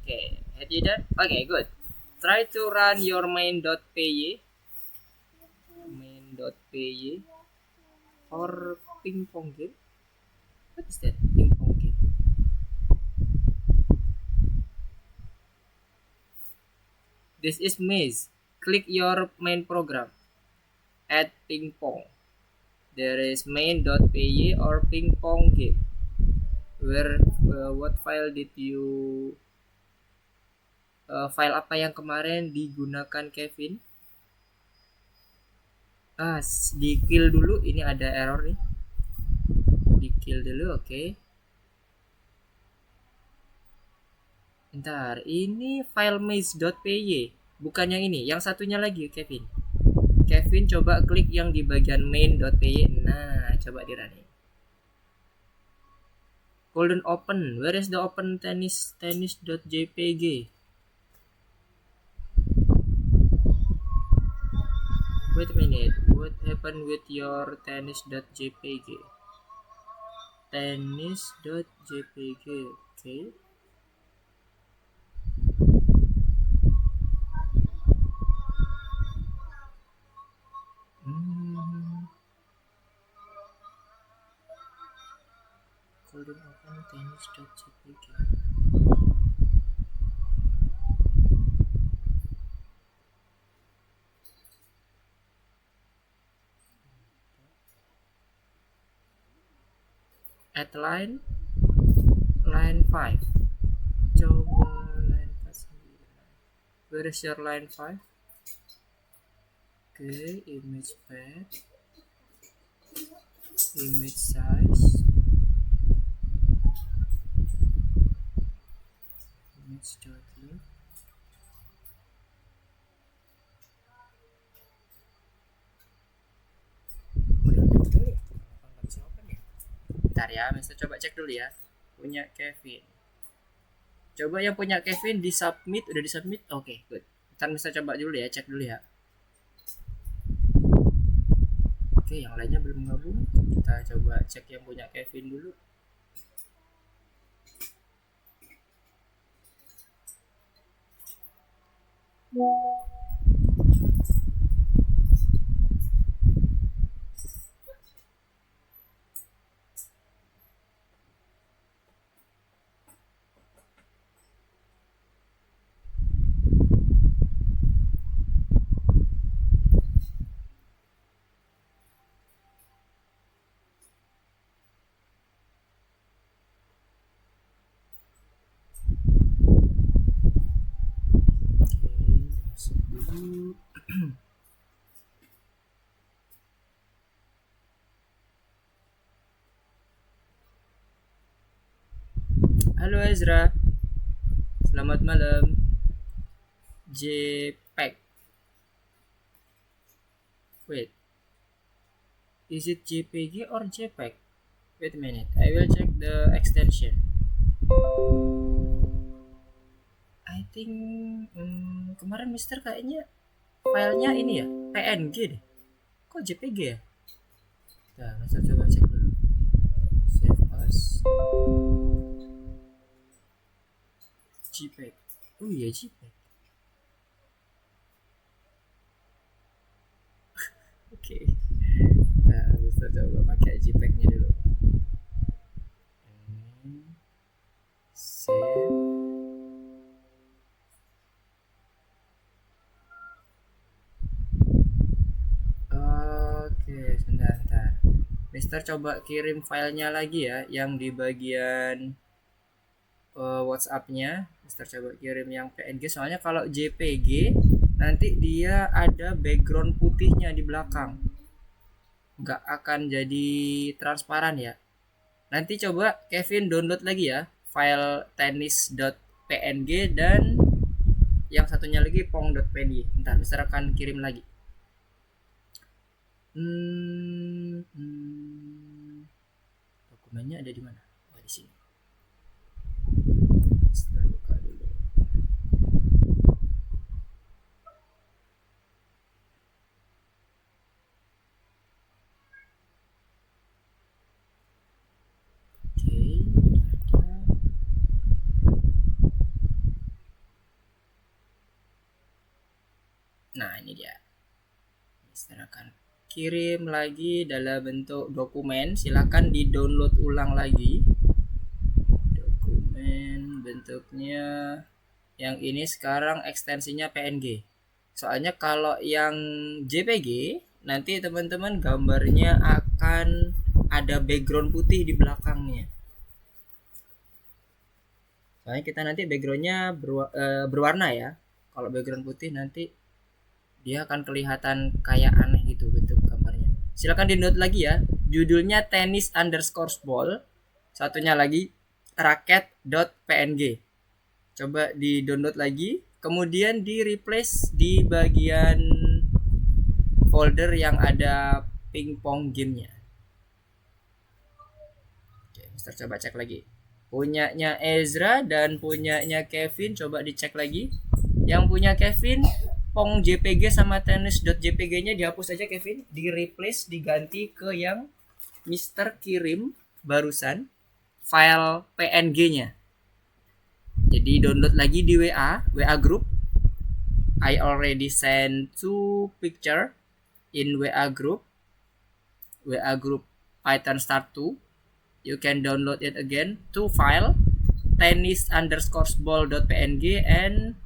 Okay, had you done? Okay, good. Try to run your main.py or ping pong game. What is that? Ping pong game. This is maze. Click your main program. Add ping pong. There is main.py or ping pong game. Where what file did you file apa yang kemarin digunakan Kevin? Di kill dulu, ini ada error nih. Di kill dulu, oke. Bentar, ini file maze.py, bukan yang ini, yang satunya lagi Kevin. Kevin coba klik yang di bagian main.py. Nah, coba di running. Golden open. Where is the open tennis.jpg? Wait a minute. What happened with your tennis.jpg? Tennis.jpg. Okay. Golden open tennis.jpg. At line 5. Coba line 4. Where is your line 5? Okay, image path, image size, image dot look. Bentar ya, Mister coba cek dulu ya. Punya Kevin. Coba yang punya Kevin di submit, udah di submit. Oke, good. Ntar Mister coba dulu ya, cek dulu ya. Oke, yang lainnya belum gabung. Kita coba cek yang punya Kevin dulu. Halo Ezra, selamat malam. JPEG. Wait, is it JPG or JPEG? Wait a minute, I will check the extension. I think kemarin Mister kayaknya filenya ini ya, PNG deh. Kok JPG ya? Nah, Mister coba cek dulu. Save as JPEG. Oh iya JPEG. Oke. Nah, Mister coba pakai JPEG-nya dulu. Save. Oke, sebentar. Mister coba kirim filenya lagi ya, yang di bagian WhatsApp-nya. Mister coba kirim yang PNG, soalnya kalau JPG nanti dia ada background putihnya di belakang, nggak akan jadi transparan ya. Nanti coba Kevin download lagi ya file tennis.png dan yang satunya lagi pong.png. Ntar Mister akan kirim lagi. Dokumennya ada di mana? Oh, di sini. Mister buka dulu. Oke, ada. ini dia. Mister akan kirim lagi dalam bentuk dokumen. Silakan di-download ulang lagi. Dokumen bentuknya yang ini sekarang ekstensinya PNG. Soalnya kalau yang JPG nanti teman-teman gambarnya akan ada background putih di belakangnya. Soalnya kita nanti backgroundnya berwarna ya. Kalau background putih nanti dia akan kelihatan kayak aneh gitu bentuk gambarnya. Silakan di-download lagi ya. Judulnya tennis_ball. Satunya lagi racket.png. Coba di-download lagi. Kemudian di-replace di bagian folder yang ada pingpong gamenya. Oke, Mister coba cek lagi. Punyanya Ezra dan punyanya Kevin coba dicek lagi. Yang punya Kevin Pong JPG sama tennis.jpg-nya dihapus aja Kevin, di replace diganti ke yang Mister kirim barusan file PNG-nya. Jadi download lagi di WA group. I already sent 2 picture in WA group Python start 2. You can download it again, 2 file, tennis_ball.png and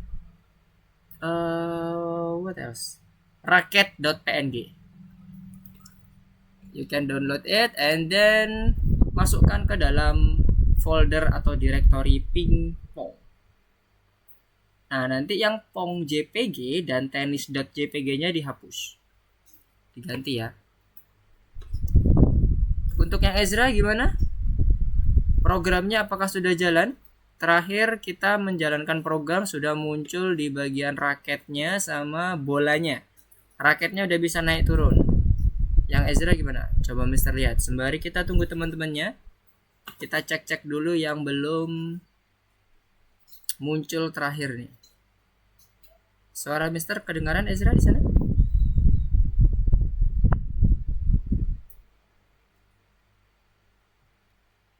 what else? Racket.png. You can download it and then masukkan ke dalam folder atau directory pingpong. Nah, nanti yang pong JPG dan tennis.jpg-nya dihapus. Diganti ya. Untuk yang Ezra gimana? Programnya apakah sudah jalan? Terakhir kita menjalankan program sudah muncul di bagian raketnya sama bolanya. Raketnya udah bisa naik turun. Yang Ezra gimana? Coba Mister lihat. Sembari kita tunggu teman-temannya, kita cek-cek dulu yang belum muncul terakhir nih. Suara Mister kedengaran Ezra di sana?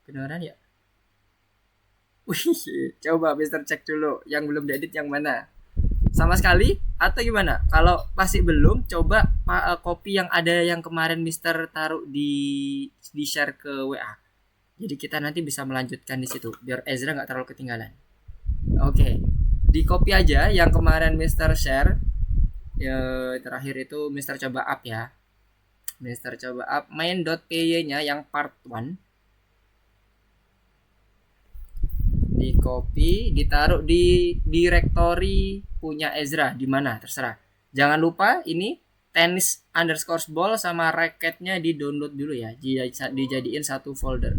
Kedengaran ya? Wih, coba Mister cek dulu yang belum diedit yang mana. Sama sekali atau gimana? Kalau masih belum, coba copy yang ada yang kemarin Mister taruh di share ke WA. Jadi kita nanti bisa melanjutkan di situ biar Ezra nggak terlalu ketinggalan. Oke, di copy aja yang kemarin Mister share. Ya, terakhir itu Mister coba up ya. Mister coba up main.py-nya yang part 1. Di copy, ditaruh di directory punya Ezra di mana terserah. Jangan lupa ini tennis_ball sama racketnya di download dulu ya, dijadiin satu folder.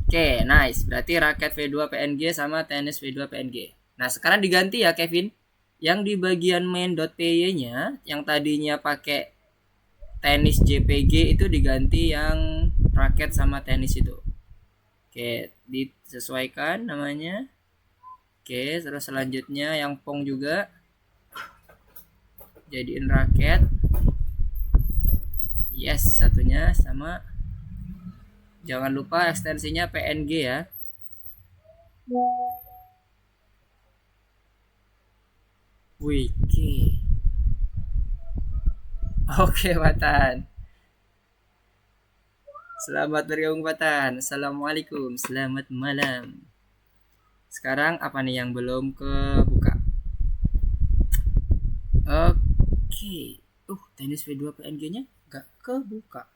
Oke, nice. Berarti raket V2 PNG sama tennis V2 PNG. Nah, sekarang diganti ya Kevin. Yang di bagian main.py-nya yang tadinya pakai tenis JPG itu diganti yang raket sama tenis itu. Oke, disesuaikan namanya. Oke, terus selanjutnya yang pong juga jadiin raket. Yes, satunya sama. Jangan lupa ekstensinya PNG ya. Wiki. Oke, Watan. Selamat bergabung Patan. Assalamualaikum. Selamat malam. Sekarang apa nih yang belum kebuka? Oke. Tenis V2 PNG-nya gak kebuka.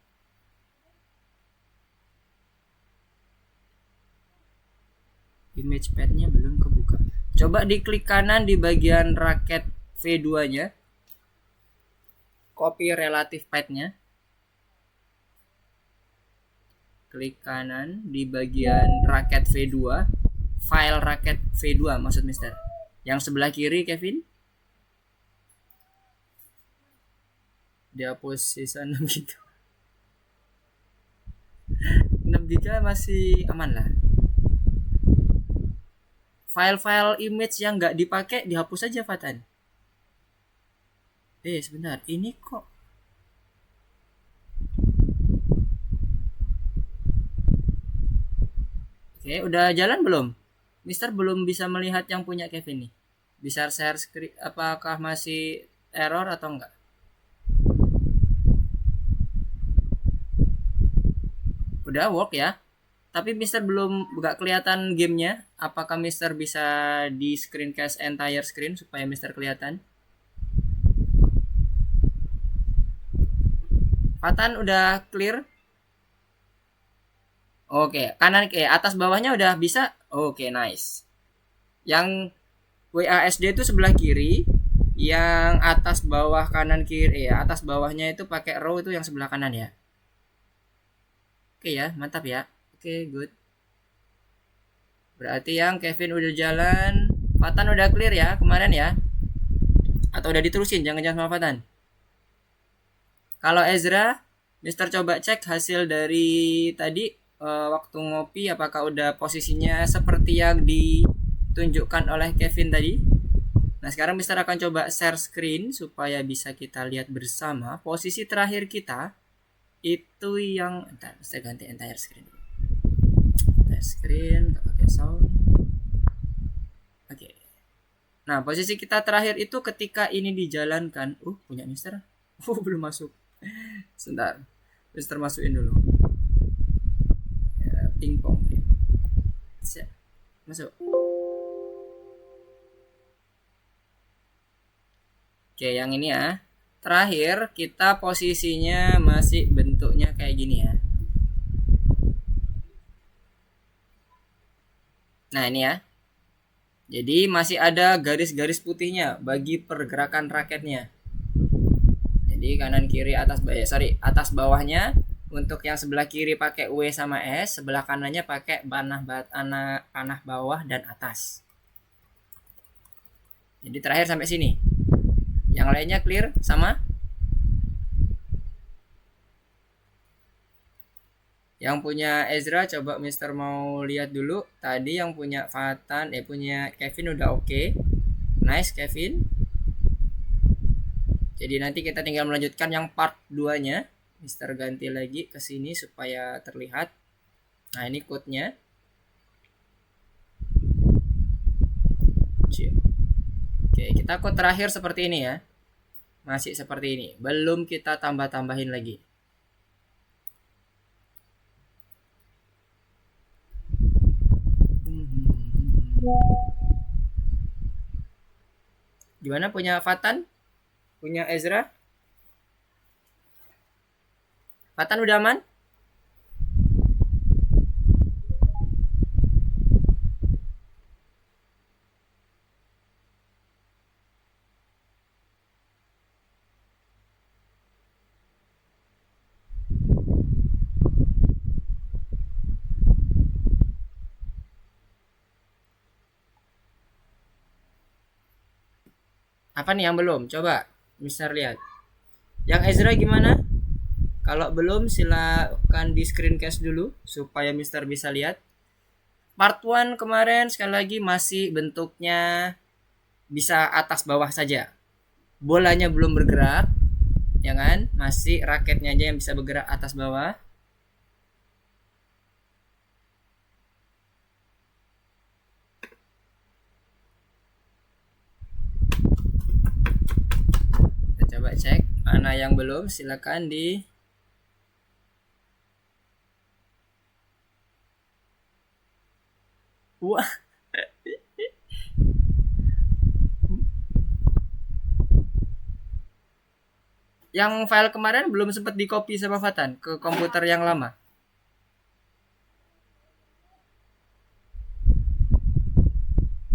Image pad-nya belum kebuka. Coba diklik kanan di bagian raket V2-nya. Copy relative pad-nya. Klik kanan di bagian raket V2, file raket V2 maksud Mister. Yang sebelah kiri Kevin. Dihapus sisa 6 GB. 6 GB masih aman lah. File-file image yang nggak dipakai dihapus aja Fatan. Sebentar, ini kok Oke, udah jalan belum? Mister belum bisa melihat yang punya Kevin nih. Bisa share screen, apakah masih error atau enggak? Udah work ya. Tapi Mister belum nggak kelihatan gamenya. Apakah Mister bisa di screencast entire screen supaya Mister kelihatan? Fatan udah clear? Oke, kanan ke atas bawahnya udah bisa? Oke, nice. Yang WASD itu sebelah kiri, yang atas bawah kanan kiri ya, atas bawahnya itu pakai row itu yang sebelah kanan ya. Oke ya, mantap ya. Oke, good. Berarti yang Kevin udah jalan, Fatan udah clear ya kemarin ya? Atau udah diterusin? Jangan-jangan sama Fatan. Kalau Ezra, Mister coba cek hasil dari tadi waktu ngopi apakah udah posisinya seperti yang ditunjukkan oleh Kevin tadi. Nah, sekarang Mister akan coba share screen supaya bisa kita lihat bersama posisi terakhir kita itu yang entar saya ganti entire screen dulu. Entire screen, nggak pakai sound. Oke. Nah, posisi kita terakhir itu ketika ini dijalankan. Punya Mister. Belum masuk. Sebentar. Mister masukin dulu. Ya, pingpong. Siap. Masuk. Oke, yang ini ya. Terakhir kita posisinya masih bentuknya kayak gini ya. Nah, ini ya. Jadi masih ada garis-garis putihnya bagi pergerakan raketnya. Jadi kanan kiri atas atas bawahnya. Untuk yang sebelah kiri pakai W sama S, sebelah kanannya pakai panah bawah dan atas. Jadi terakhir sampai sini. Yang lainnya clear sama? Yang punya Ezra coba Mister mau lihat dulu. Tadi yang punya Fatan, punya Kevin udah oke. Nice Kevin. Jadi nanti kita tinggal melanjutkan yang part 2-nya. Mister ganti lagi ke sini supaya terlihat. Nah, ini code-nya. Oke, kita code terakhir seperti ini ya. Masih seperti ini. Belum kita tambah-tambahin lagi. Gimana punya Fatan? Punya Ezra? Fatan udah aman? Apa nih yang belum? Coba Mister lihat. Yang Ezra gimana? Kalau belum silakan di screencast dulu supaya Mister bisa lihat. Part 1 kemarin sekali lagi masih bentuknya bisa atas bawah saja. Bolanya belum bergerak, ya kan? Masih raketnya aja yang bisa bergerak atas bawah. Kita coba cek mana yang belum, silakan di Wah. Yang file kemarin belum sempat di copy sama Fatan ke komputer yang lama.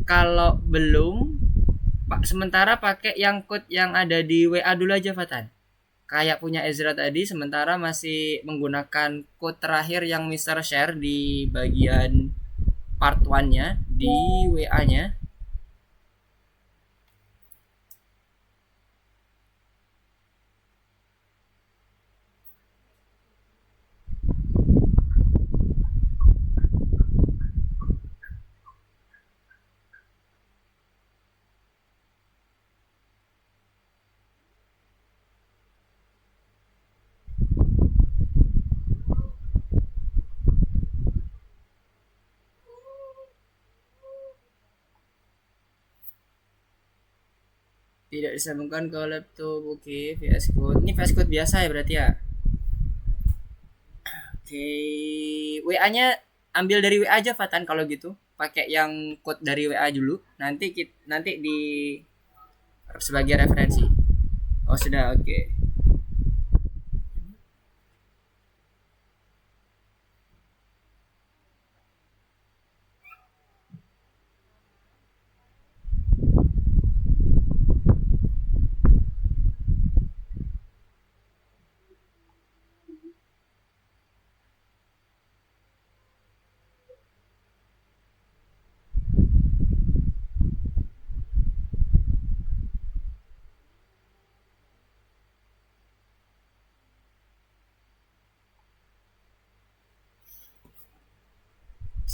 Kalau belum, sementara pakai yang code yang ada di WA dulu aja Fatan. Kayak punya Ezra tadi, sementara masih menggunakan code terakhir yang Mister share di bagian part 1-nya di WA-nya. Tidak disambungkan ke laptop. Oke, VS Code. Ini VS Code biasa ya berarti ya. Oke, WA-nya ambil dari WA aja Fatan kalau gitu. Pakai yang code dari WA dulu. Nanti di sebagai referensi. Oh, sudah. Oke.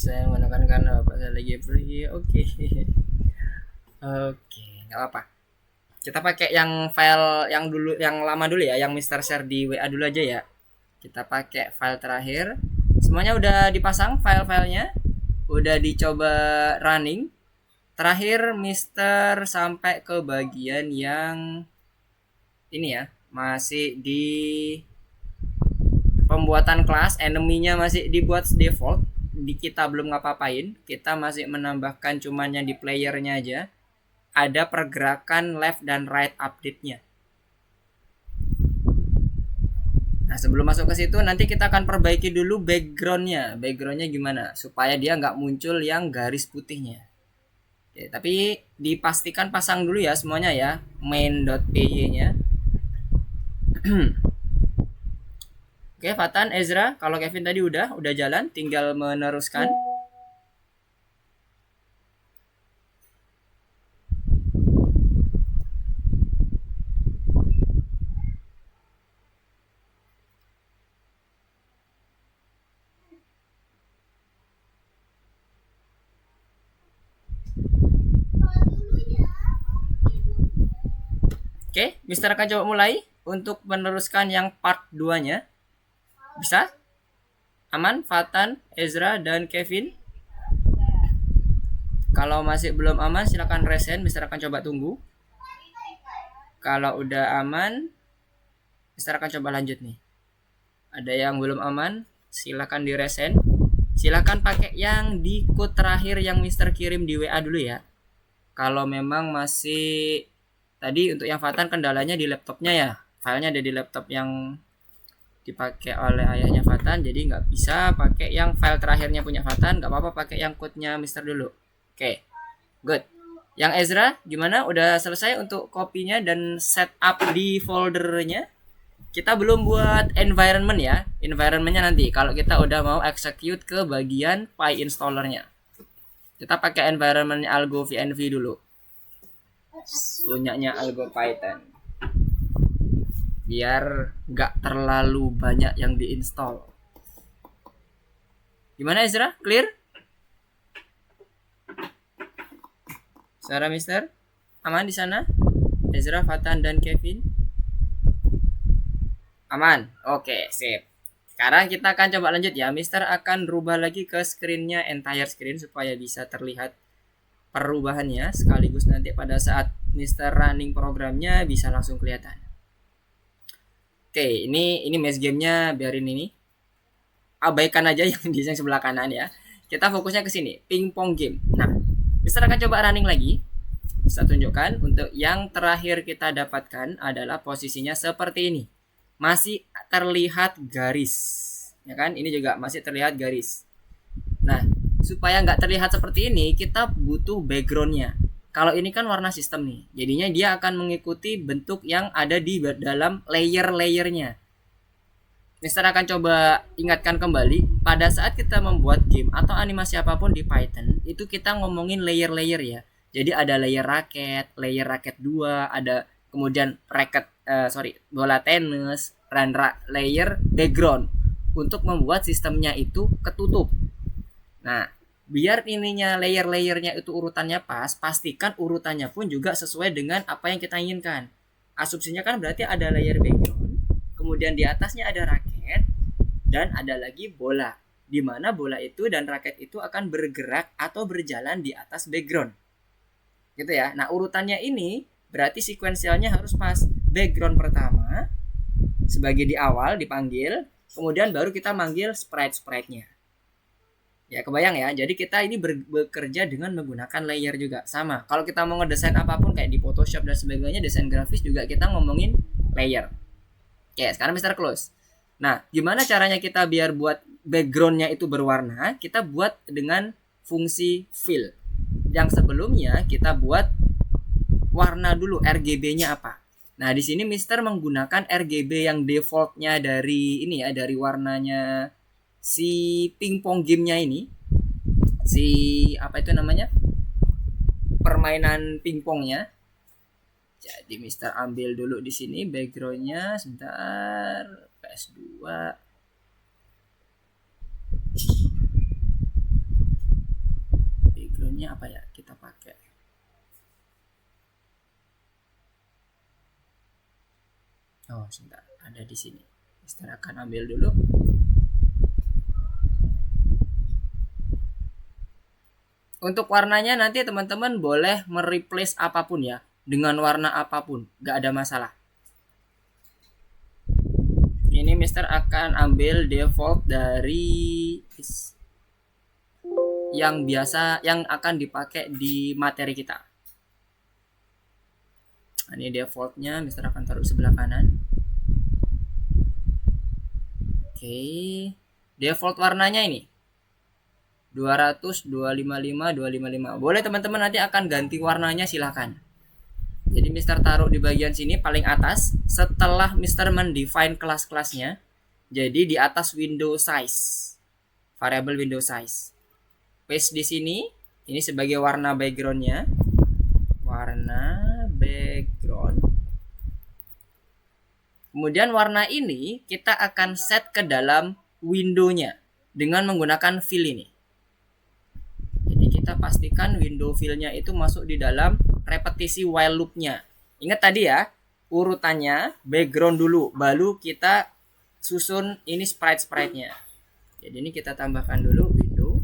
Saya menggunakan karena Bapak saya lagi pergi. Oke. Oke, nggak apa-apa. Kita pakai yang file yang dulu, yang lama dulu ya, yang Mister Share di WA dulu aja ya. Kita pakai file terakhir. Semuanya udah dipasang file-filenya, udah dicoba running. Terakhir Mister sampai ke bagian yang ini ya, masih di pembuatan kelas, enemy-nya masih dibuat default. Di kita belum ngapa-ngapain, kita masih menambahkan cuman yang di playernya aja. Ada pergerakan left dan right update-nya. Nah, sebelum masuk ke situ nanti kita akan perbaiki dulu background-nya. Background-nya gimana supaya dia nggak muncul yang garis putihnya. Oke, tapi dipastikan pasang dulu ya semuanya ya, main.py-nya. Oke, Fatan, Ezra, kalau Kevin tadi udah jalan, tinggal meneruskan. Oke, Mister akan coba mulai untuk meneruskan yang part 2-nya. Bisa? Aman, Fatan, Ezra, dan Kevin? Kalau masih belum aman, silakan resen. Mister akan coba tunggu. Kalau udah aman, Mister akan coba lanjut nih. Ada yang belum aman, silakan di resen. Silakan pakai yang di code terakhir yang Mister kirim di WA dulu ya. Kalau memang masih tadi untuk yang Fatan kendalanya di laptopnya ya, filenya ada di laptop yang dipakai oleh ayahnya Fatan, jadi nggak bisa pakai yang file terakhirnya punya Fatan. Nggak apa-apa, pakai yang code-nya Mister dulu. Oke, good. Yang Ezra gimana? Udah selesai untuk kopinya dan setup di foldernya? Kita belum buat environment ya. Environmentnya nanti kalau kita udah mau execute ke bagian PyInstallernya. Kita pakai environment Algo VNV dulu. Punyanya Algo Python. Biar nggak terlalu banyak yang diinstal. Gimana Ezra? Clear? Suara Mister? Aman di sana? Ezra, Fatan, dan Kevin? Aman? Oke, sip. Sekarang kita akan coba lanjut ya. Mister akan rubah lagi ke screen-nya entire screen supaya bisa terlihat perubahannya, sekaligus nanti pada saat Mister running programnya bisa langsung kelihatan. Oke, ini mesh game-nya biarin ini. Abaikan aja yang di sebelah kanan ya. Kita fokusnya ke sini, pingpong game. Nah, Mister akan coba running lagi. Bisa tunjukkan untuk yang terakhir kita dapatkan adalah posisinya seperti ini. Masih terlihat garis. Ya kan? Ini juga masih terlihat garis. Nah, supaya nggak terlihat seperti ini, kita butuh backgroundnya. Kalau ini kan warna sistem nih, jadinya dia akan mengikuti bentuk yang ada di dalam layer-layernya. Mister akan coba ingatkan kembali, pada saat kita membuat game atau animasi apapun di Python, itu kita ngomongin layer-layer ya. Jadi ada layer raket 2, ada kemudian bola tenis, dan layer background untuk membuat sistemnya itu ketutup. Nah, biar ininya layer-layernya itu urutannya pas, pastikan urutannya pun juga sesuai dengan apa yang kita inginkan. Asumsinya kan berarti ada layer background, kemudian di atasnya ada raket, dan ada lagi bola. Di mana bola itu dan raket itu akan bergerak atau berjalan di atas background. Gitu ya. Nah, urutannya ini Berarti sequentialnya harus pas. Background pertama sebagai di awal dipanggil, kemudian baru kita manggil sprite-nya. Ya kebayang ya. Jadi kita ini bekerja dengan menggunakan layer juga. Sama. Kalau kita mau ngedesain apapun kayak di Photoshop dan sebagainya, desain grafis juga kita ngomongin layer. Oke, sekarang Mr. Close. Nah, gimana caranya kita biar buat backgroundnya itu berwarna? Kita buat dengan fungsi fill. Yang sebelumnya kita buat warna dulu, RGB-nya apa. Nah, di sini Mister menggunakan RGB yang defaultnya dari ini ya, dari warnanya si pingpong gamenya ini, si apa itu namanya, permainan pingpongnya. Jadi Mister ambil dulu di sini backgroundnya, sebentar, PS2. Backgroundnya apa ya kita pakai? Oh sebentar, ada di sini. Mister akan ambil dulu. Untuk warnanya nanti teman-teman boleh mereplace apapun ya, dengan warna apapun, gak ada masalah. Ini Mister akan ambil default dari yang biasa, yang akan dipakai di materi kita. Ini defaultnya, Mister akan taruh sebelah kanan. Oke, default warnanya ini 200, 255, 255. Boleh teman-teman nanti akan ganti warnanya, silahkan. Jadi Mister taruh di bagian sini paling atas. Setelah Mister mendefine kelas-kelasnya, jadi di atas window size, variable window size. Paste di sini. Ini sebagai warna backgroundnya. Warna background. Kemudian warna ini kita akan set ke dalam windownya dengan menggunakan fill ini. Kita pastikan window fill-nya itu masuk di dalam repetisi while loop-nya. Ingat tadi ya, urutannya background dulu, baru kita susun ini sprite-nya. Jadi ini kita tambahkan dulu window,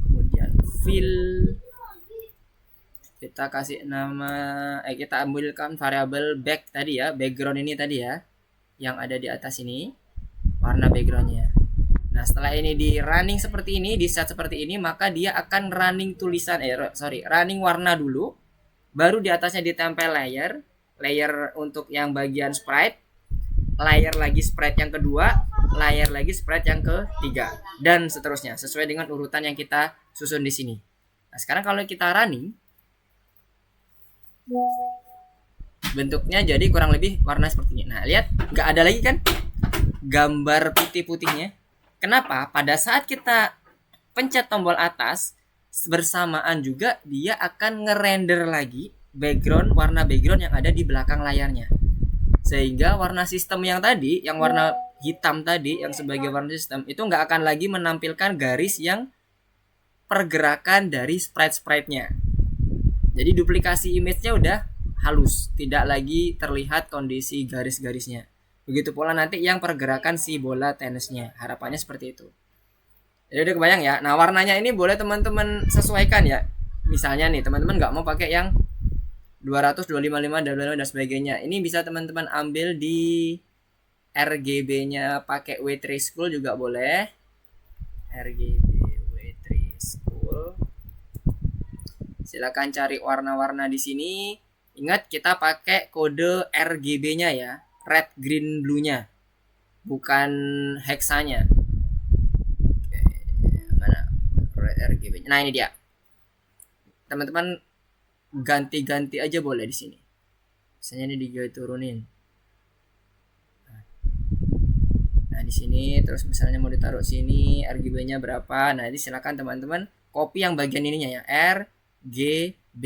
kemudian fill, kita kasih nama, kita ambilkan variabel back tadi ya, background ini tadi ya, yang ada di atas ini, warna backgroundnya. Nah setelah ini di running seperti ini, di set seperti ini, maka dia akan running tulisan, running warna dulu, baru di atasnya ditempel layer untuk yang bagian sprite, layer lagi sprite yang kedua, layer lagi sprite yang ketiga, dan seterusnya sesuai dengan urutan yang kita susun di sini. Nah sekarang kalau kita running, bentuknya jadi kurang lebih warna seperti ini. Nah lihat, nggak ada lagi kan gambar putih-putihnya. Kenapa? Pada saat kita pencet tombol atas, bersamaan juga dia akan ngerender lagi background, warna background yang ada di belakang layarnya. Sehingga warna sistem yang tadi, yang warna hitam tadi, yang sebagai warna sistem, itu nggak akan lagi menampilkan garis yang pergerakan dari sprite-nya. Jadi duplikasi image-nya udah halus, tidak lagi terlihat kondisi garis-garisnya. Begitu pula nanti yang pergerakan si bola tenisnya. Harapannya seperti itu. Jadi udah kebayang ya. Nah warnanya ini boleh teman-teman sesuaikan ya. Misalnya nih teman-teman nggak mau pakai yang 200, 255, dan sebagainya. Ini bisa teman-teman ambil di RGB-nya pakai W3 School juga boleh. RGB W3 School. Silakan cari warna-warna di sini. Ingat kita pakai kode RGB-nya ya. Red, green, blue-nya, bukan hexanya. Oke, mana red RGB-nya? Nah ini dia. Teman-teman ganti-ganti aja boleh di sini. Misalnya ini diturunin. Nah di sini terus misalnya mau ditaruh sini RGB-nya berapa? Nah ini silakan teman-teman copy yang bagian ininya ya, RGB.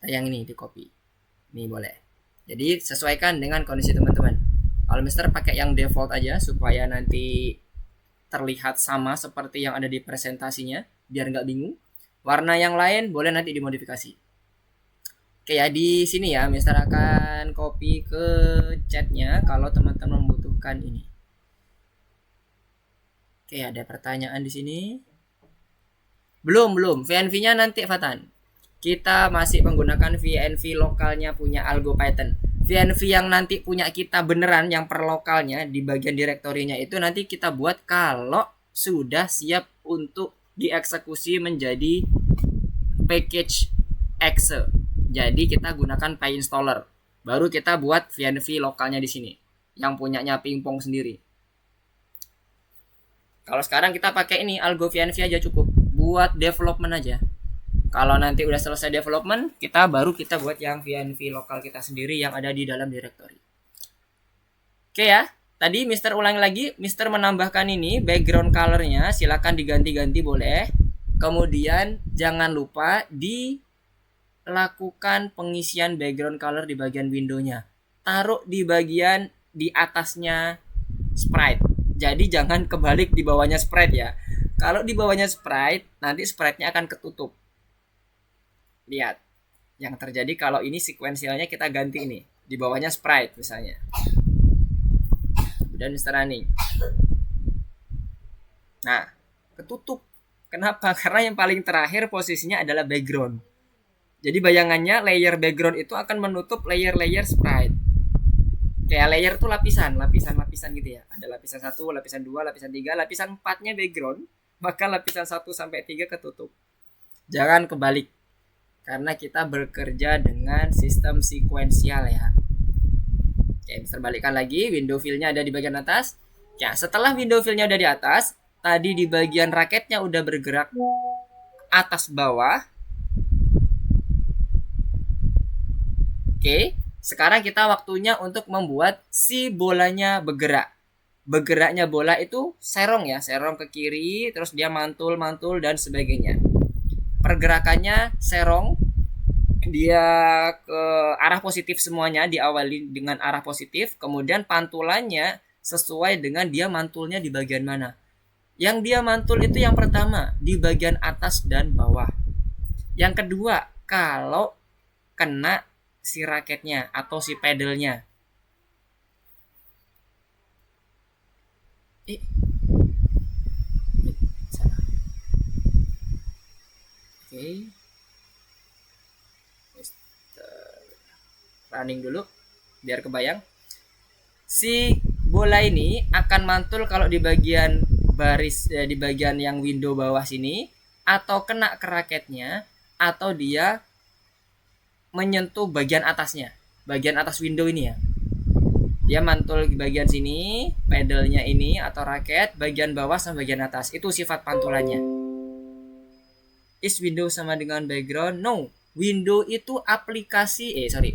Yang ini di copy. Ini boleh. Jadi sesuaikan dengan kondisi teman-teman. Kalau Mister pakai yang default aja supaya nanti terlihat sama seperti yang ada di presentasinya, biar nggak bingung. Warna yang lain boleh nanti dimodifikasi. Oke ya, di sini ya Mister akan copy ke chatnya kalau teman-teman membutuhkan ini. Oke, ada pertanyaan di sini. Belum. VNV-nya nanti Fatan. kita masih menggunakan VNV lokalnya punya Algo Python. VNV yang nanti punya kita beneran yang per lokalnya di bagian direktorinya itu nanti kita buat kalau sudah siap untuk dieksekusi menjadi package exe. Jadi kita gunakan PyInstaller. Baru kita buat VNV lokalnya di sini yang punyanya Pingpong sendiri. Kalau sekarang kita pakai ini Algo VNV aja cukup buat development aja. Kalau nanti udah selesai development, kita buat yang VNV lokal kita sendiri yang ada di dalam directory. Oke ya, tadi Mister ulangi lagi, Mister menambahkan ini background colornya, silakan diganti-ganti boleh. Kemudian jangan lupa dilakukan pengisian background color di bagian windownya. Taruh di bagian di atasnya sprite. Jadi jangan kebalik di bawahnya sprite ya. Kalau di bawahnya sprite, nanti sprite-nya akan ketutup. Lihat yang terjadi kalau ini sekuensialnya kita ganti ini di bawahnya sprite misalnya dan Mister Running. Nah ketutup. Kenapa? Karena yang paling terakhir posisinya adalah background. Jadi bayangannya layer background itu akan menutup layer-layer sprite. Kayak layer tuh lapisan gitu ya. Ada lapisan 1, lapisan 2, lapisan 3, lapisan 4-nya background, maka lapisan 1 sampai 3 ketutup. Jangan kebalik. Karena kita bekerja dengan sistem sekuensial ya. Oke, Mister balikkan lagi, window fill-nya ada di bagian atas. Ya, setelah window fill-nya udah di atas, tadi di bagian raketnya udah bergerak atas bawah. Oke, sekarang kita waktunya untuk membuat si bolanya bergerak. Bergeraknya bola itu serong ya, serong ke kiri, terus dia mantul dan sebagainya. Pergerakannya serong, dia ke arah positif semuanya, diawali dengan arah positif, kemudian pantulannya sesuai dengan dia mantulnya di bagian mana. Yang dia mantul itu yang pertama di bagian atas dan bawah. Yang kedua, kalau kena si raketnya atau si pedalnya. Oke. Running dulu biar kebayang. Si bola ini akan mantul kalau di bagian baris di bagian yang window bawah sini, atau kena ke raketnya, atau dia menyentuh bagian atasnya, bagian atas window ini ya. Dia mantul di bagian sini, pedalnya ini atau raket, bagian bawah sama bagian atas. Itu sifat pantulannya. Is window sama dengan background? No. Window itu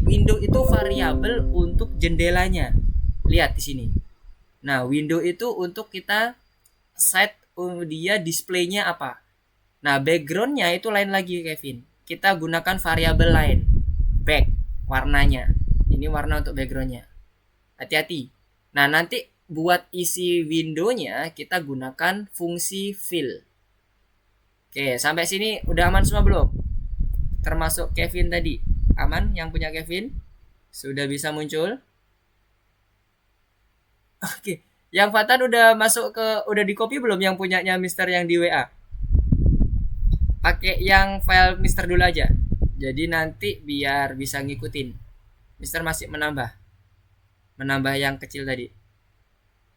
window itu variabel untuk jendelanya. Lihat di sini. Nah, window itu untuk kita set dia displaynya apa. Nah, backgroundnya itu lain lagi, Kevin. Kita gunakan variabel lain. Back, warnanya. Ini warna untuk backgroundnya. Hati-hati. Nah, nanti buat isi windownya kita gunakan fungsi fill. Oke, sampai sini udah aman semua belum? Termasuk Kevin tadi. Aman yang punya Kevin? Sudah bisa muncul? Oke. Yang Fatan udah masuk udah di copy belum yang punyanya Mister yang di WA? Pakai yang file Mister dulu aja. Jadi nanti biar bisa ngikutin. Mister masih menambah yang kecil tadi.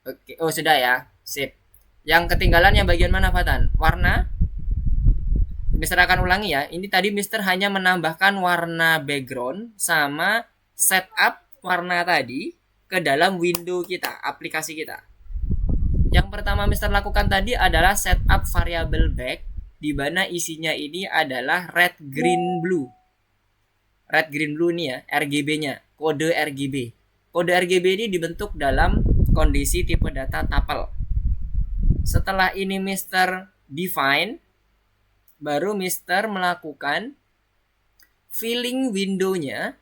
Oke, oh sudah ya. Sip. Yang ketinggalan yang bagian mana Fatan? Warna? Mister akan ulangi ya. Ini tadi Mister hanya menambahkan warna background sama setup warna tadi ke dalam window kita, aplikasi kita. Yang pertama Mister lakukan tadi adalah setup variable back, di mana isinya ini adalah red, green, blue. Red, green, blue nih ya, RGB-nya, kode RGB. Kode RGB ini dibentuk dalam kondisi tipe data tuple. Setelah ini Mister define, baru Mister melakukan filling windownya,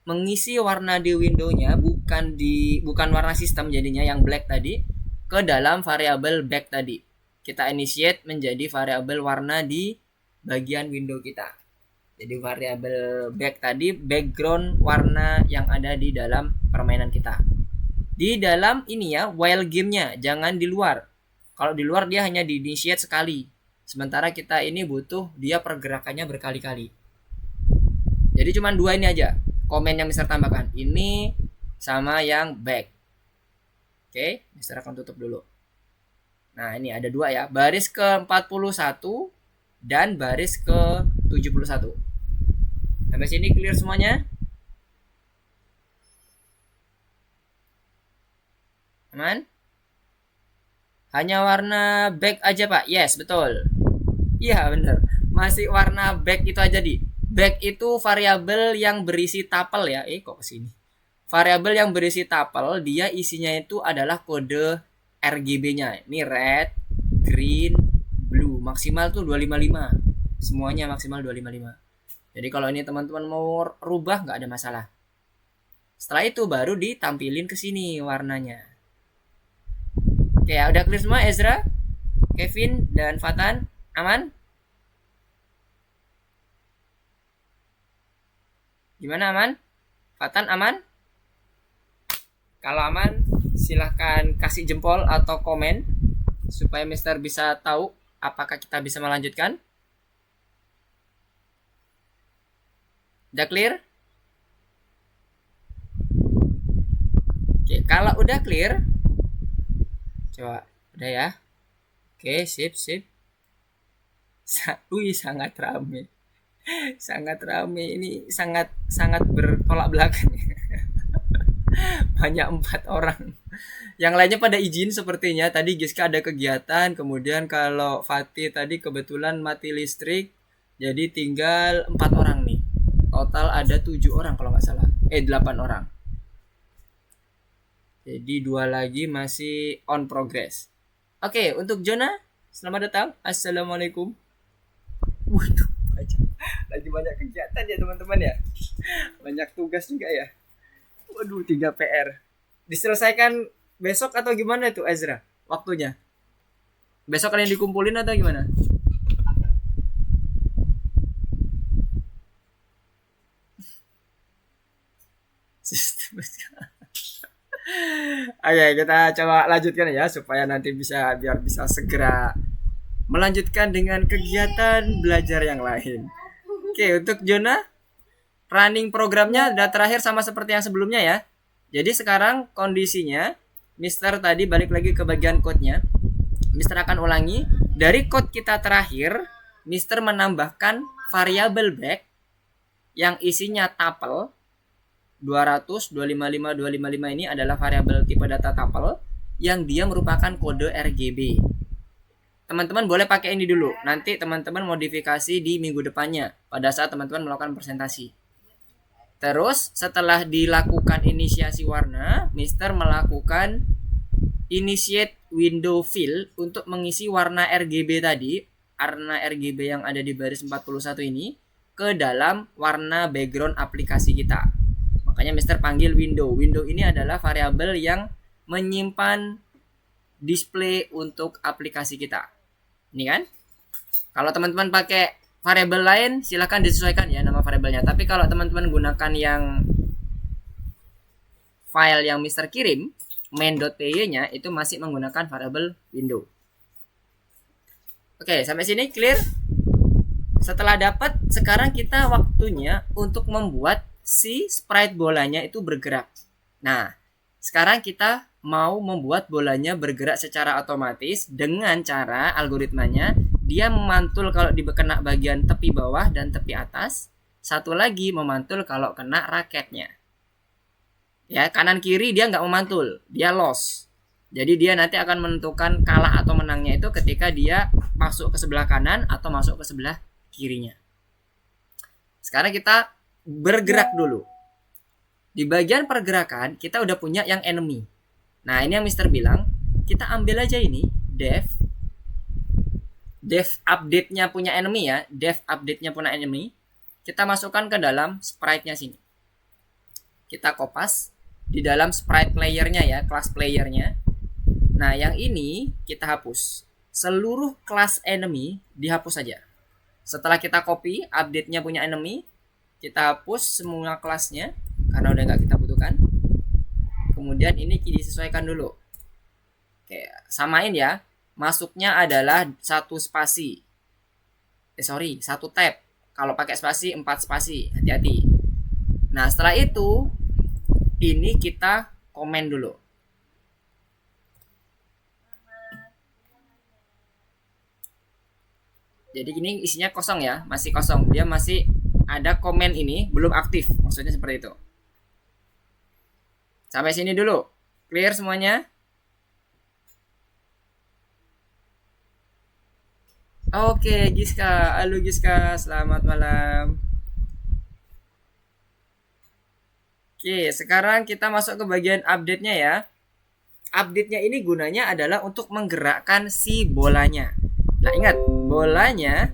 mengisi warna di windownya, bukan warna sistem jadinya yang black tadi, ke dalam variabel back tadi. Kita initiate menjadi variabel warna di bagian window kita. Jadi variabel back tadi background warna yang ada di dalam permainan kita. Di dalam ini ya, while game-nya, jangan di luar. Kalau di luar dia hanya di initiate sekali. Sementara kita ini butuh dia pergerakannya berkali-kali. Jadi cuma dua ini aja komen yang Mister tambahkan. Ini sama yang back. Oke, Mister akan tutup dulu. Nah, ini ada dua ya. Baris ke-41 dan baris ke-71. Sampai sini clear semuanya? Aman? Hanya warna back aja, Pak? Yes, betul. Iya, bener. Masih warna back itu aja, di. Back itu variabel yang berisi tapel ya. Kok kesini? Variabel yang berisi tapel, dia isinya itu adalah kode RGB-nya. Ini red, green, blue. Maksimal tuh 255. Semuanya maksimal 255. Jadi kalau ini teman-teman mau rubah nggak ada masalah. Setelah itu baru ditampilin ke sini warnanya. Oke, udah clear semua Ezra, Kevin, dan Fatan? Aman? Gimana, aman? Fatan aman? Kalau aman, silahkan kasih jempol atau komen supaya Mister bisa tahu apakah kita bisa melanjutkan. Udah clear? Oke, kalau udah clear, coba udah ya. Oke, sip. Wih, sangat rame. Sangat rame, ini sangat bertolak belakang. Banyak 4 orang. Yang lainnya pada izin sepertinya. Tadi Giska ada kegiatan. Kemudian kalau Fatih tadi kebetulan mati listrik. Jadi tinggal 4 orang nih. Total ada 7 orang kalau nggak salah. 8 orang. Jadi 2 lagi masih on progress. Oke, untuk Jona, selamat datang. Assalamualaikum. Waduh, lagi banyak kegiatan ya teman-teman ya. Banyak tugas juga ya. Waduh, 3 PR. Diselesaikan besok atau gimana itu Ezra? Waktunya? Besok kalian dikumpulin atau gimana? Sistem. Oke, kita coba lanjutkan ya supaya nanti biar bisa segera melanjutkan dengan kegiatan belajar yang lain. Oke, untuk Jona, running programnya udah terakhir sama seperti yang sebelumnya ya. Jadi sekarang kondisinya, Mister tadi balik lagi ke bagian code-nya. Mister akan ulangi. Dari code kita terakhir, Mister menambahkan variabel back yang isinya tuple. 200, 255, 255 ini adalah variabel tipe data tuple yang dia merupakan kode RGB. Teman-teman boleh pakai ini dulu. Nanti teman-teman modifikasi di minggu depannya pada saat teman-teman melakukan presentasi. Terus setelah dilakukan inisiasi warna, Mister melakukan initiate window fill untuk mengisi warna RGB tadi, warna RGB yang ada di baris 41 ini ke dalam warna background aplikasi kita. Makanya Mister panggil window. Window ini adalah variabel yang menyimpan display untuk aplikasi kita. Ini kan? Kalau teman-teman pakai variabel lain, silahkan disesuaikan ya nama variabelnya. Tapi kalau teman-teman gunakan yang file yang Mister kirim, main.py-nya itu masih menggunakan variabel window. Oke, sampai sini clear? Setelah dapat, sekarang kita waktunya untuk membuat si sprite bolanya itu bergerak. Nah, sekarang kita mau membuat bolanya bergerak secara otomatis dengan cara algoritmanya dia memantul kalau kena bagian tepi bawah dan tepi atas, satu lagi memantul kalau kena raketnya. Ya, kanan kiri dia nggak memantul, dia loss. Jadi dia nanti akan menentukan kalah atau menangnya itu ketika dia masuk ke sebelah kanan atau masuk ke sebelah kirinya. Sekarang kita bergerak dulu. Di bagian pergerakan kita udah punya yang enemy. Nah, ini yang Mister bilang, kita ambil aja ini dev update-nya punya enemy ya, dev update-nya punya enemy. Kita masukkan ke dalam sprite-nya sini. Kita kopas di dalam sprite player-nya ya, class player-nya. Nah, yang ini kita hapus. Seluruh kelas enemy dihapus saja. Setelah kita copy update-nya punya enemy, kita hapus semua kelasnya karena udah nggak kita butuhkan. Kemudian ini disesuaikan dulu. Oke, samain ya. Masuknya adalah satu spasi. Satu tab. Kalau pakai spasi 4 spasi, hati-hati. Nah, setelah itu ini kita komen dulu. Jadi ini isinya kosong ya, masih kosong. Dia masih ada komen ini belum aktif, maksudnya seperti itu. Sampai sini dulu. Clear semuanya? Oke, Giska. Halo Giska, selamat malam. Oke, sekarang kita masuk ke bagian update-nya ya. Update-nya ini gunanya adalah untuk menggerakkan si bolanya. Nah, ingat, bolanya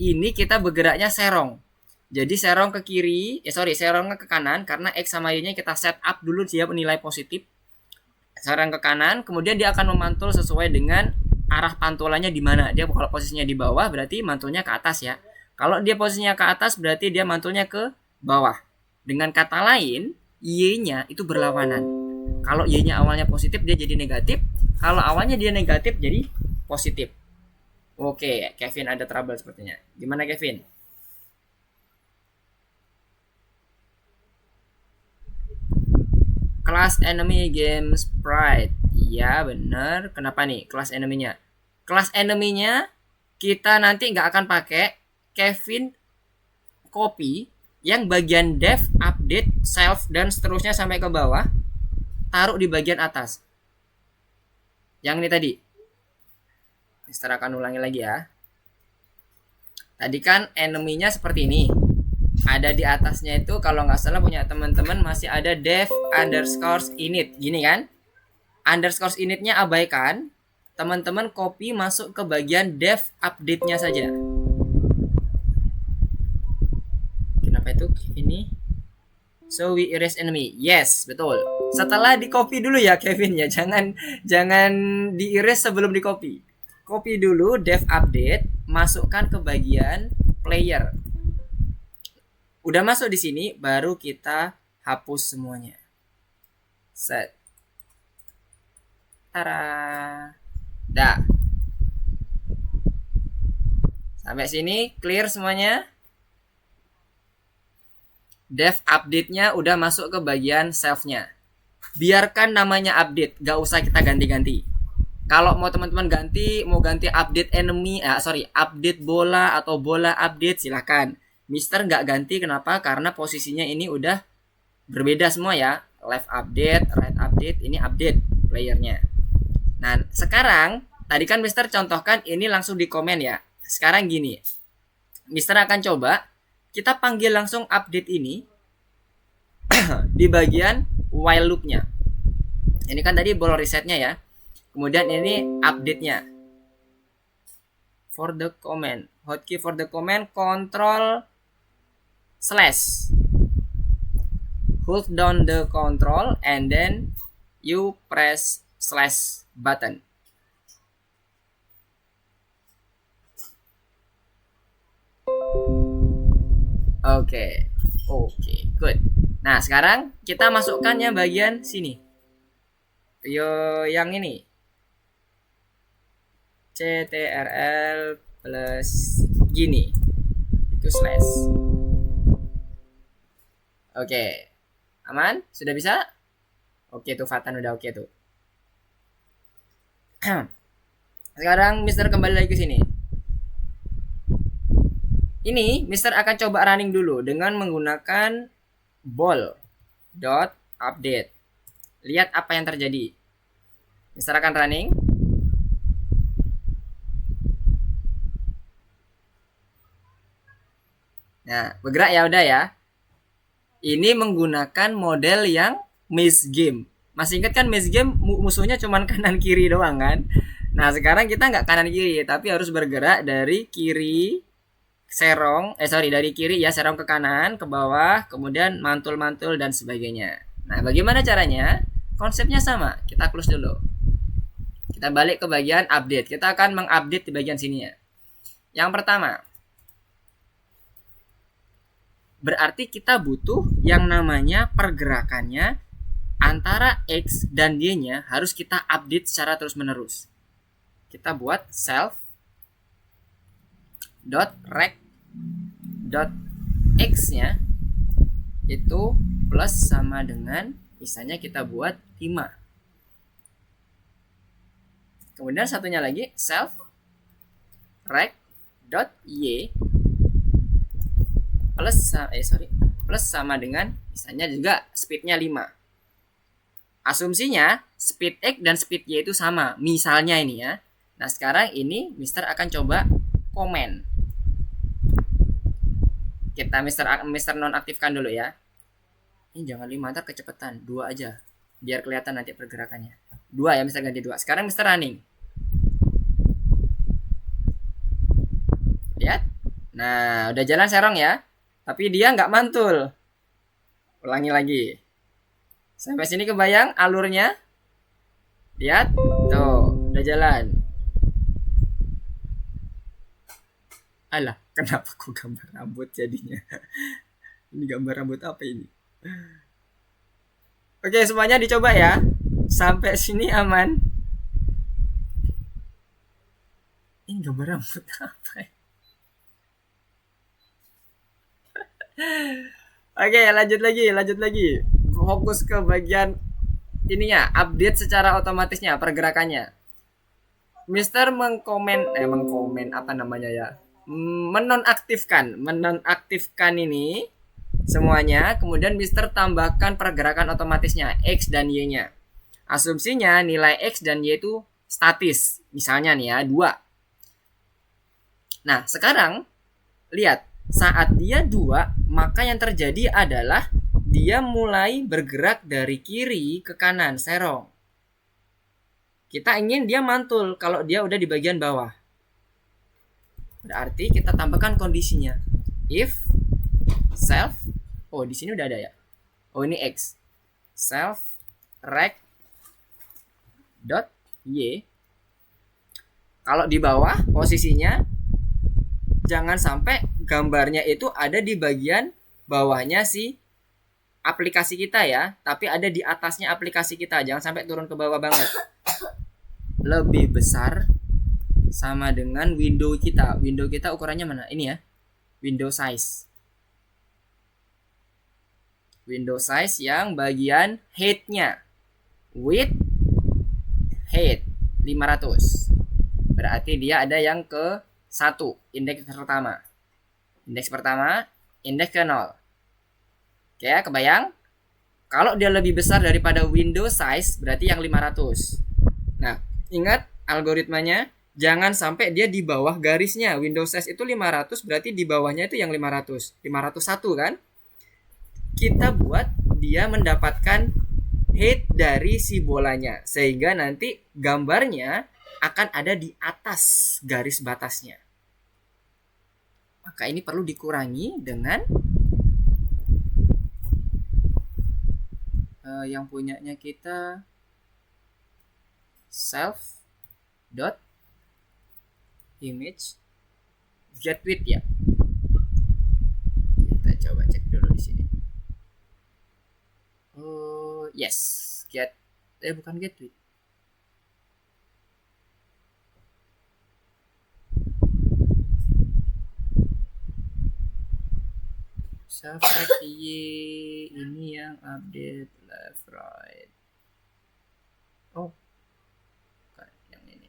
ini kita bergeraknya serong. Jadi serong ke kiri, serongnya ke kanan karena X sama Y-nya kita set up dulu dia menilai positif. Serong ke kanan, kemudian dia akan memantul sesuai dengan arah pantulannya di mana. Dia kalau posisinya di bawah berarti mantulnya ke atas ya. Kalau dia posisinya ke atas berarti dia mantulnya ke bawah. Dengan kata lain, Y-nya itu berlawanan. Kalau Y-nya awalnya positif dia jadi negatif, kalau awalnya dia negatif jadi positif. Oke, Kevin ada trouble sepertinya. Gimana Kevin? Class enemy game sprite. Iya bener. Kenapa nih class enemy-nya? Class enemy-nya kita nanti nggak akan pakai. Kevin copy yang bagian dev, update, self, dan seterusnya sampai ke bawah. Taruh di bagian atas. Yang ini tadi. Mister akan ulangi lagi ya. Tadi kan enemy-nya seperti ini. Ada di atasnya itu kalau nggak salah punya teman-teman masih ada dev underscore init. Gini kan. Underscore initnya abaikan. Teman-teman copy masuk ke bagian dev update-nya saja. Kenapa itu ini? So we erase enemy. Yes, betul. Setelah di copy dulu ya Kevin ya. Jangan di erase sebelum di copy. Copy dulu dev update, masukkan ke bagian player. Udah masuk di sini, baru kita hapus semuanya. Set. Tara. Dah. Sampai sini clear semuanya. Dev update-nya udah masuk ke bagian self-nya. Biarkan namanya update, gak usah kita ganti-ganti. Kalau mau teman-teman mau ganti update enemy, update bola atau bola update silahkan. Mister nggak ganti, kenapa? Karena posisinya ini udah berbeda semua ya. Left update, right update, ini update playernya. Nah, sekarang tadi kan Mister contohkan ini langsung di komen ya. Sekarang gini, Mister akan coba kita panggil langsung update ini di bagian while loop-nya. Ini kan tadi ball reset-nya ya. Kemudian ini update-nya. For the command, hotkey for the command control slash. Hold down the control and then you press slash button. Oke, good. Nah, sekarang kita masukkan yang bagian sini. Yang ini. CTRL plus gini. Itu slash. Oke. Aman? Sudah bisa? Oke tuh, Fatan udah oke tuh. Sekarang Mister kembali lagi ke sini. Ini Mister akan coba running dulu dengan menggunakan ball.update. Lihat apa yang terjadi. Mister akan running. Nah, bergerak ya udah ya. Ini menggunakan model yang miss game. Masih ingat kan miss game musuhnya cuma kanan kiri doang kan? Nah, sekarang kita nggak kanan kiri, tapi harus bergerak dari kiri dari kiri ya, serong ke kanan, ke bawah, kemudian mantul-mantul dan sebagainya. Nah, bagaimana caranya? Konsepnya sama. Kita close dulu. Kita balik ke bagian update. Kita akan mengupdate di bagian sini ya. Yang pertama, berarti kita butuh yang namanya pergerakannya antara X dan Y-nya harus kita update secara terus-menerus. Kita buat self.rect dot x-nya itu plus sama dengan misalnya kita buat 5. Kemudian satunya lagi self rect dot y plus sama dengan misalnya juga speednya 5. Asumsinya speed x dan speed y itu sama, misalnya ini ya. Nah sekarang ini Mister akan coba komen. Kita Mister nonaktifkan dulu ya. Ini jangan 5, ntar kecepatan, 2 aja biar kelihatan nanti pergerakannya. 2 ya, Mister ganti 2. Sekarang Mister running. Lihat. Nah udah jalan serong ya, tapi dia nggak mantul. Ulangi lagi. Sampai sini kebayang alurnya? Lihat. Tuh, udah jalan. Alah, kenapa aku gambar rambut jadinya? Ini gambar rambut apa ini? Oke, semuanya dicoba ya. Sampai sini aman. Ini gambar rambut apa ya? Oke, lanjut lagi. Fokus ke bagian ininya, update secara otomatisnya pergerakannya. Mister mengkomen apa namanya ya? Menonaktifkan ini semuanya, kemudian Mister tambahkan pergerakan otomatisnya X dan Y-nya. Asumsinya nilai X dan Y itu statis, misalnya nih ya 2. Nah sekarang lihat, saat dia 2, maka yang terjadi adalah dia mulai bergerak dari kiri ke kanan serong. Kita ingin dia mantul kalau dia udah di bagian bawah. Berarti kita tambahkan kondisinya. If self, oh di sini udah ada ya. Oh ini X. Self rect dot y. Kalau di bawah posisinya jangan sampai gambarnya itu ada di bagian bawahnya si aplikasi kita ya, tapi ada di atasnya aplikasi kita. Jangan sampai turun ke bawah banget. Lebih besar sama dengan window kita. Window kita ukurannya mana? Ini ya. Window size. Window size yang bagian height-nya. Width height 500. Berarti dia ada yang ke 1, indeks pertama. Indeks pertama, indeks ke 0. Oke, kebayang? Kalau dia lebih besar daripada window size, berarti yang 500. Nah, ingat algoritmanya, jangan sampai dia di bawah garisnya. Window size itu 500, berarti di bawahnya itu yang 500. 501 kan? Kita buat dia mendapatkan height dari si bolanya, sehingga nanti gambarnya akan ada di atas garis batasnya. Maka ini perlu dikurangi dengan yang punyanya kita self dot image get width ya. Kita coba cek dulu di sini. Oh yes, bukan get width. Self rect y ini yang update left right. Oh, bukan yang ini.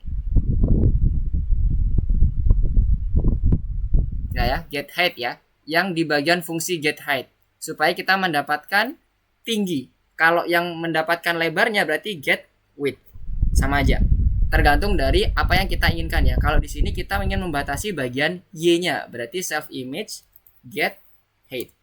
Nah ya, get height ya, yang di bagian fungsi get height supaya kita mendapatkan tinggi. Kalau yang mendapatkan lebarnya berarti get width, sama aja. Tergantung dari apa yang kita inginkan ya. Kalau di sini kita ingin membatasi bagian y-nya, berarti self image get height.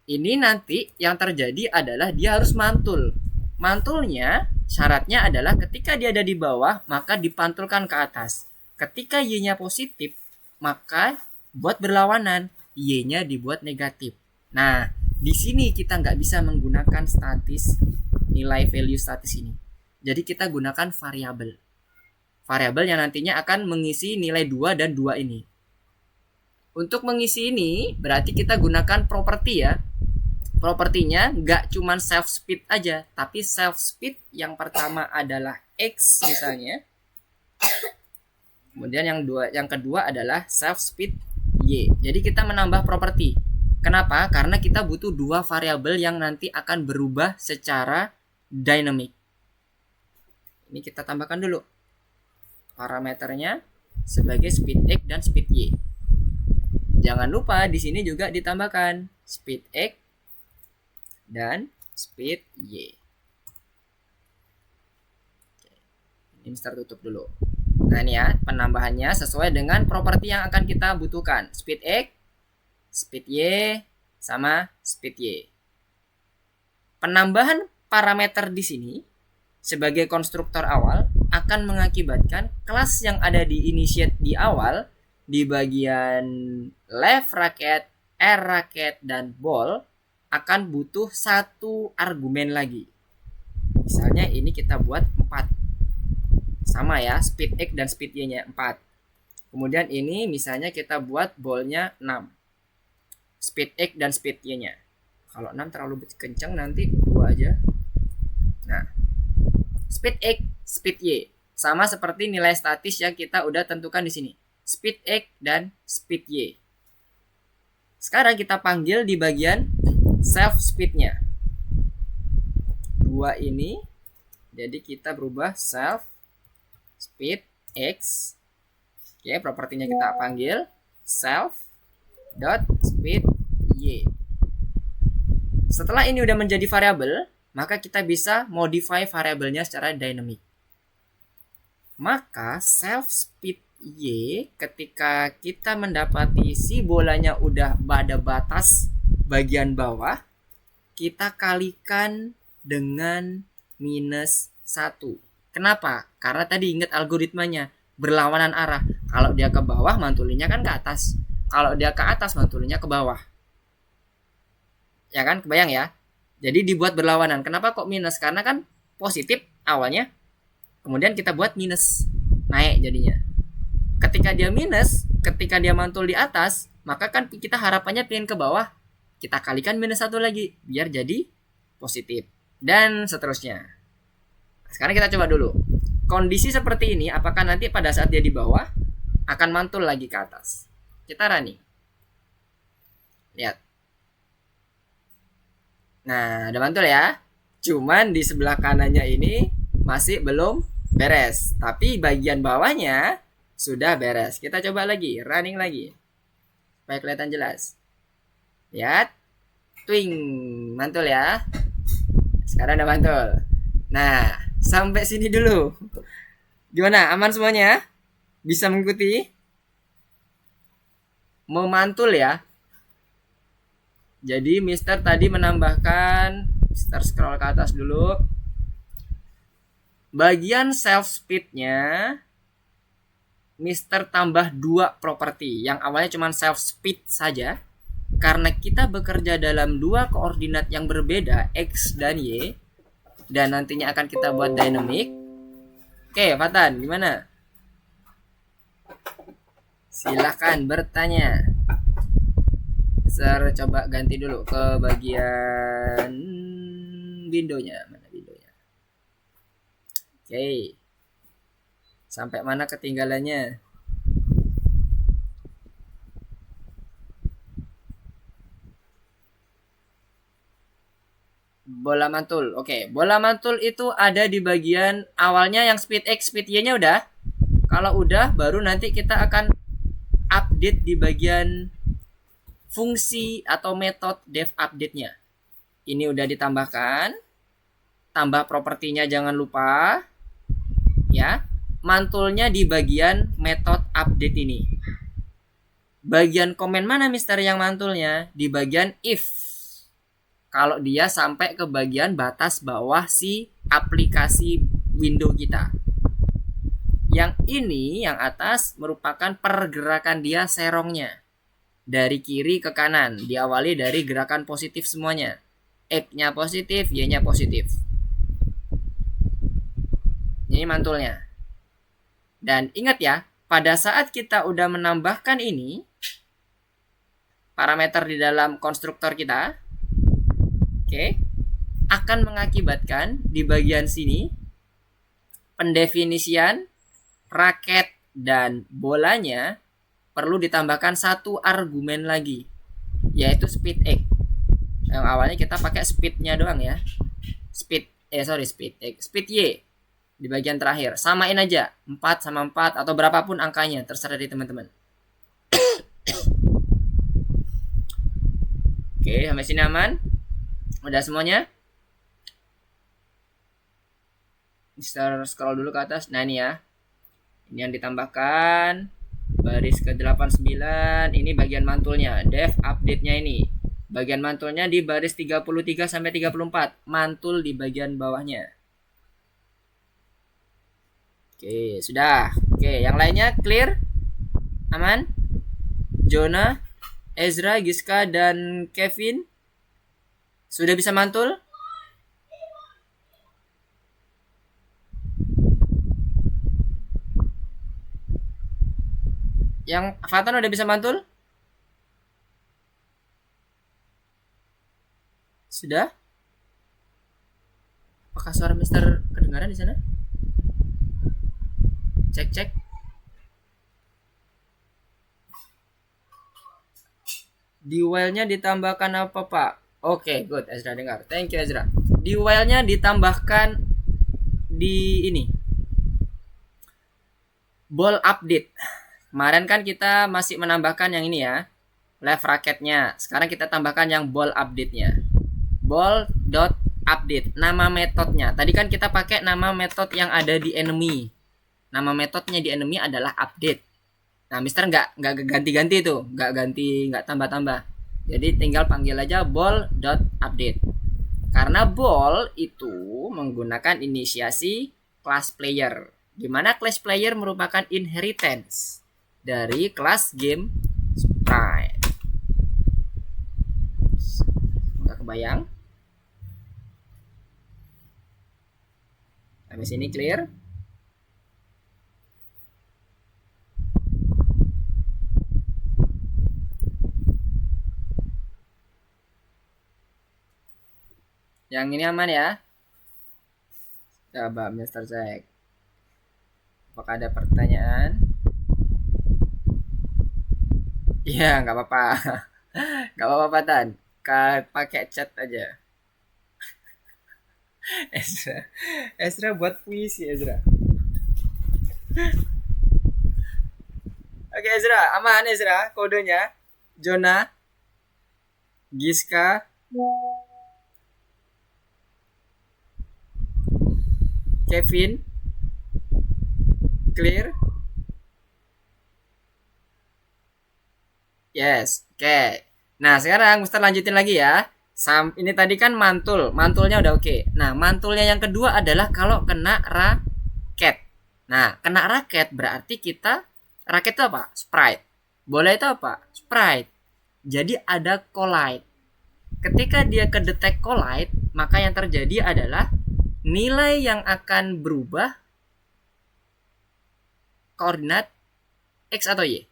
Ini nanti yang terjadi adalah dia harus mantul. Mantulnya syaratnya adalah ketika dia ada di bawah, maka dipantulkan ke atas. Ketika y-nya positif, maka buat berlawanan, y-nya dibuat negatif. Nah, di sini kita nggak bisa menggunakan statis, nilai value statis ini. Jadi kita gunakan variabel. Variabel yang nantinya akan mengisi nilai 2 dan 2 ini. Untuk mengisi ini, berarti kita gunakan properti ya. Propertinya nggak cuma self speed aja, tapi self speed yang pertama adalah X misalnya. Kemudian yang kedua adalah self speed Y. Jadi kita menambah properti. Kenapa? Karena kita butuh dua variabel yang nanti akan berubah secara dynamic. Ini kita tambahkan dulu parameternya sebagai speed X dan speed Y. Jangan lupa di sini juga ditambahkan speed X dan speed Y. Ini Mister tutup dulu. Nah ini ya penambahannya sesuai dengan properti yang akan kita butuhkan. Speed X, speed Y, sama speed Y. Penambahan parameter di sini sebagai konstruktor awal akan mengakibatkan kelas yang ada di initiate di awal di bagian left racket, R racket, dan ball akan butuh satu argumen lagi. Misalnya ini kita buat 4. Sama ya, speed X dan speed Y-nya 4. Kemudian ini misalnya kita buat ballnya 6. Speed X dan speed Y-nya. Kalau 6 terlalu kencang nanti 2 aja. Nah, speed X, speed Y. Sama seperti nilai statis yang kita udah tentukan di sini. Speed X dan speed Y. Sekarang kita panggil di bagian self speed-nya. 2 ini. Jadi kita berubah self speed X. Oke, propertinya kita panggil self dot speed Y. Setelah ini udah menjadi variabel, maka kita bisa modify variabelnya secara dynamic. Maka self speed Y ketika kita mendapati si bolanya udah pada batas bagian bawah, kita kalikan dengan minus 1. Kenapa? Karena tadi ingat algoritmanya berlawanan arah. Kalau dia ke bawah mantulinya kan ke atas. Kalau dia ke atas mantulinya ke bawah. Ya kan, kebayang ya? Jadi dibuat berlawanan. Kenapa kok minus? Karena kan positif awalnya. Kemudian kita buat minus. Naik jadinya. Ketika dia minus, ketika dia mantul di atas, maka kan kita harapannya pengen ke bawah. Kita kalikan minus 1 lagi. Biar jadi positif. Dan seterusnya. Sekarang kita coba dulu. Kondisi seperti ini, apakah nanti pada saat dia di bawah, akan mantul lagi ke atas? Kita running. Lihat. Nah, udah mantul ya. Cuman di sebelah kanannya ini masih belum beres. Tapi bagian bawahnya sudah beres. Kita coba lagi, running lagi. Supaya kelihatan jelas. Lihat. Twing, mantul ya. Sekarang udah mantul. Nah, sampai sini dulu. Gimana? Aman semuanya? Bisa mengikuti? Memantul ya. Jadi Mister tadi menambahkan, Mister scroll ke atas dulu. Bagian self speed-nya Mister tambah 2 properti. Yang awalnya cuma self speed saja. Karena kita bekerja dalam 2 koordinat yang berbeda, X dan Y. Dan nantinya akan kita buat dynamic. Oke, Fatan, gimana? Silahkan bertanya. Mister coba ganti dulu ke bagian windownya. Mana windownya? Oke. Sampai mana ketinggalannya? Bola mantul. Oke, bola mantul itu ada di bagian awalnya yang speed X, speed Y-nya udah. Kalau udah, baru nanti kita akan update di bagian fungsi atau metode dev update-nya. Ini udah ditambahkan. Tambah propertinya jangan lupa. Ya, mantulnya di bagian metode update ini. Bagian komen mana Mister yang mantulnya? Di bagian if. Kalau dia sampai ke bagian batas bawah si aplikasi window kita. Yang ini, yang atas, merupakan pergerakan dia serongnya. Dari kiri ke kanan. Diawali dari gerakan positif semuanya. X-nya positif, Y-nya positif. Ini mantulnya. Dan ingat ya, pada saat kita udah menambahkan ini, parameter di dalam konstruktor kita, akan mengakibatkan di bagian sini pendefinisian raket dan bolanya perlu ditambahkan satu argumen lagi, yaitu speed X. Yang awalnya kita pakai speednya doang ya. Speed X, speed Y di bagian terakhir. Samain aja 4 sama 4 atau berapapun angkanya, terserah dari teman-teman. Oke, sampai sini aman? Udah semuanya? Mister scroll dulu ke atas. Nah, ini ya. Ini yang ditambahkan baris ke-89. Ini bagian mantulnya, dev update-nya ini. Bagian mantulnya di baris 33 sampai 34. Mantul di bagian bawahnya. Oke, sudah. Oke, yang lainnya clear? Aman? Jonah, Ezra, Giska, dan Kevin sudah bisa mantul? Yang Fatan udah bisa mantul? Sudah? Apakah suara Mister kedengaran di sana? Cek cek. Di while-nya ditambahkan apa, Pak? Oke, good. Ezra dengar. Thank you, Ezra. Di while-nya ditambahkan di ini. Ball update. Kemarin kan kita masih menambahkan yang ini ya, left racketnya. Sekarang kita tambahkan yang ball update-nya. Ball.update. Nama metodenya. Tadi kan kita pakai nama metode yang ada di enemy. Nama metodenya di enemy adalah update. Nah, Mister nggak ganti-ganti tuh, nggak tambah-tambah. Jadi tinggal panggil aja ball.update. Karena ball itu menggunakan inisiasi class player, di mana class player merupakan inheritance dari kelas game sprite. Nggak kebayang? Sampai sini clear? Yang ini aman ya? Coba Mister cek. Apakah ada pertanyaan? Iya, nggak apa-apa. Nggak apa-apa, Tan. Pakai chat aja. Ezra buat puisi, Ezra. Oke, Ezra. Aman, Ezra. Kodenya. Jonah. Giska. Kevin. Clear? Yes. Oke. Nah, sekarang Mister lanjutin lagi ya. Ini tadi kan mantul. Mantulnya udah oke. Nah, mantulnya yang kedua adalah kalau kena raket. Nah, kena raket berarti kita, raket itu apa? Sprite. Bola itu apa? Sprite. Jadi ada collide. Ketika dia kedetek collide, maka yang terjadi adalah nilai yang akan berubah koordinat X atau Y.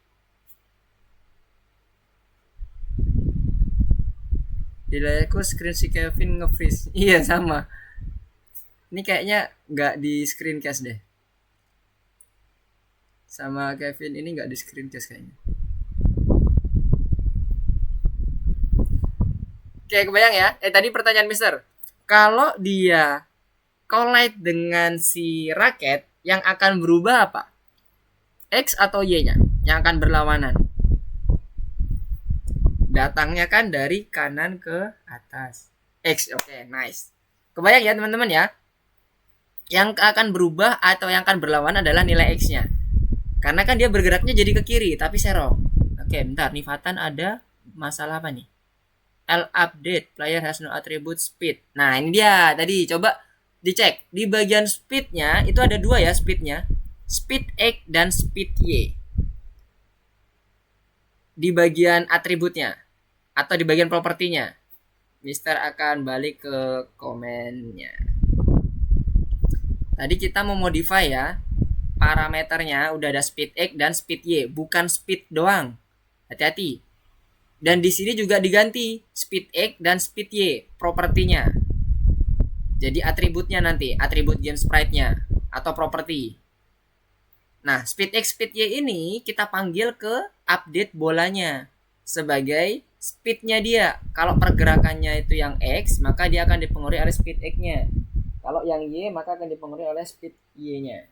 Dilayakku screen si Kevin nge-freeze. Iya sama. Ini kayaknya nggak di screencast deh. Sama Kevin ini nggak di screencast kayaknya. Oke, kebayang ya? Tadi pertanyaan Mister. Kalau dia collide dengan si raket, yang akan berubah apa? X atau Y-nya? Yang akan berlawanan. Datangnya kan dari kanan ke atas. X, oke, nice. Kebayang ya teman-teman ya? Yang akan berubah atau yang akan berlawan adalah nilai X-nya. Karena kan dia bergeraknya jadi ke kiri, tapi serong. Oke, bentar. Nih Fatan ada masalah apa nih? L update, player has no attribute speed. Nah, ini dia. Tadi coba dicek. Di bagian speednya, itu ada dua ya speednya. Speed X dan speed Y. Di bagian atributnya atau di bagian propertinya, Mister akan balik ke komennya. Tadi kita mau modify ya, parameternya udah ada speed X dan speed Y, bukan speed doang. Hati-hati. Dan di sini juga diganti speed X dan speed Y propertinya. Jadi atributnya nanti, atribut game sprite-nya atau properti. Nah, speed X, speed Y ini kita panggil ke update bolanya sebagai speednya dia. Kalau pergerakannya itu yang X, maka dia akan dipengaruhi oleh speed X-nya. Kalau yang Y, maka akan dipengaruhi oleh speed Y-nya.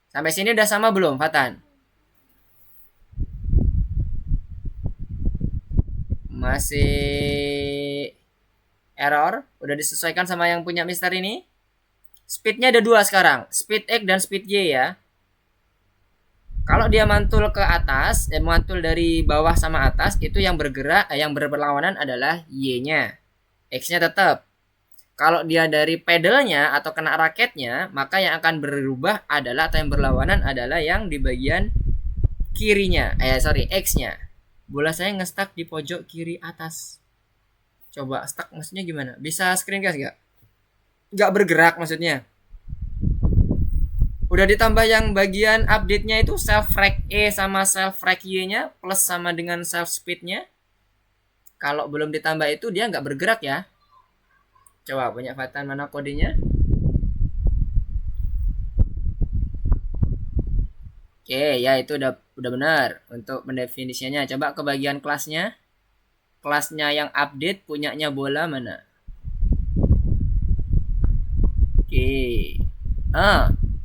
Sampai sini udah sama belum, Fatan? Masih error? Udah disesuaikan sama yang punya Mister ini? Speednya ada dua sekarang, speed X dan speed Y ya. Kalau dia mantul ke atas, mantul dari bawah sama atas, itu yang bergerak, yang berlawanan adalah Y-nya. X-nya tetap. Kalau dia dari pedalnya atau kena raketnya, maka yang akan berubah adalah, atau yang berlawanan adalah yang di bagian kirinya. X-nya. Bola saya nge-stuck di pojok kiri atas. Coba stuck maksudnya gimana? Bisa screencast gak? Gak bergerak maksudnya. Udah ditambah yang bagian update-nya itu self frag E sama self frag Y-nya plus sama dengan self speed-nya. Kalau belum ditambah itu dia nggak bergerak ya. Coba punya Fatan mana kodenya? Oke, ya itu udah benar untuk mendefinisinya. Coba ke bagian kelasnya. Kelasnya yang update punyanya bola mana? Oke.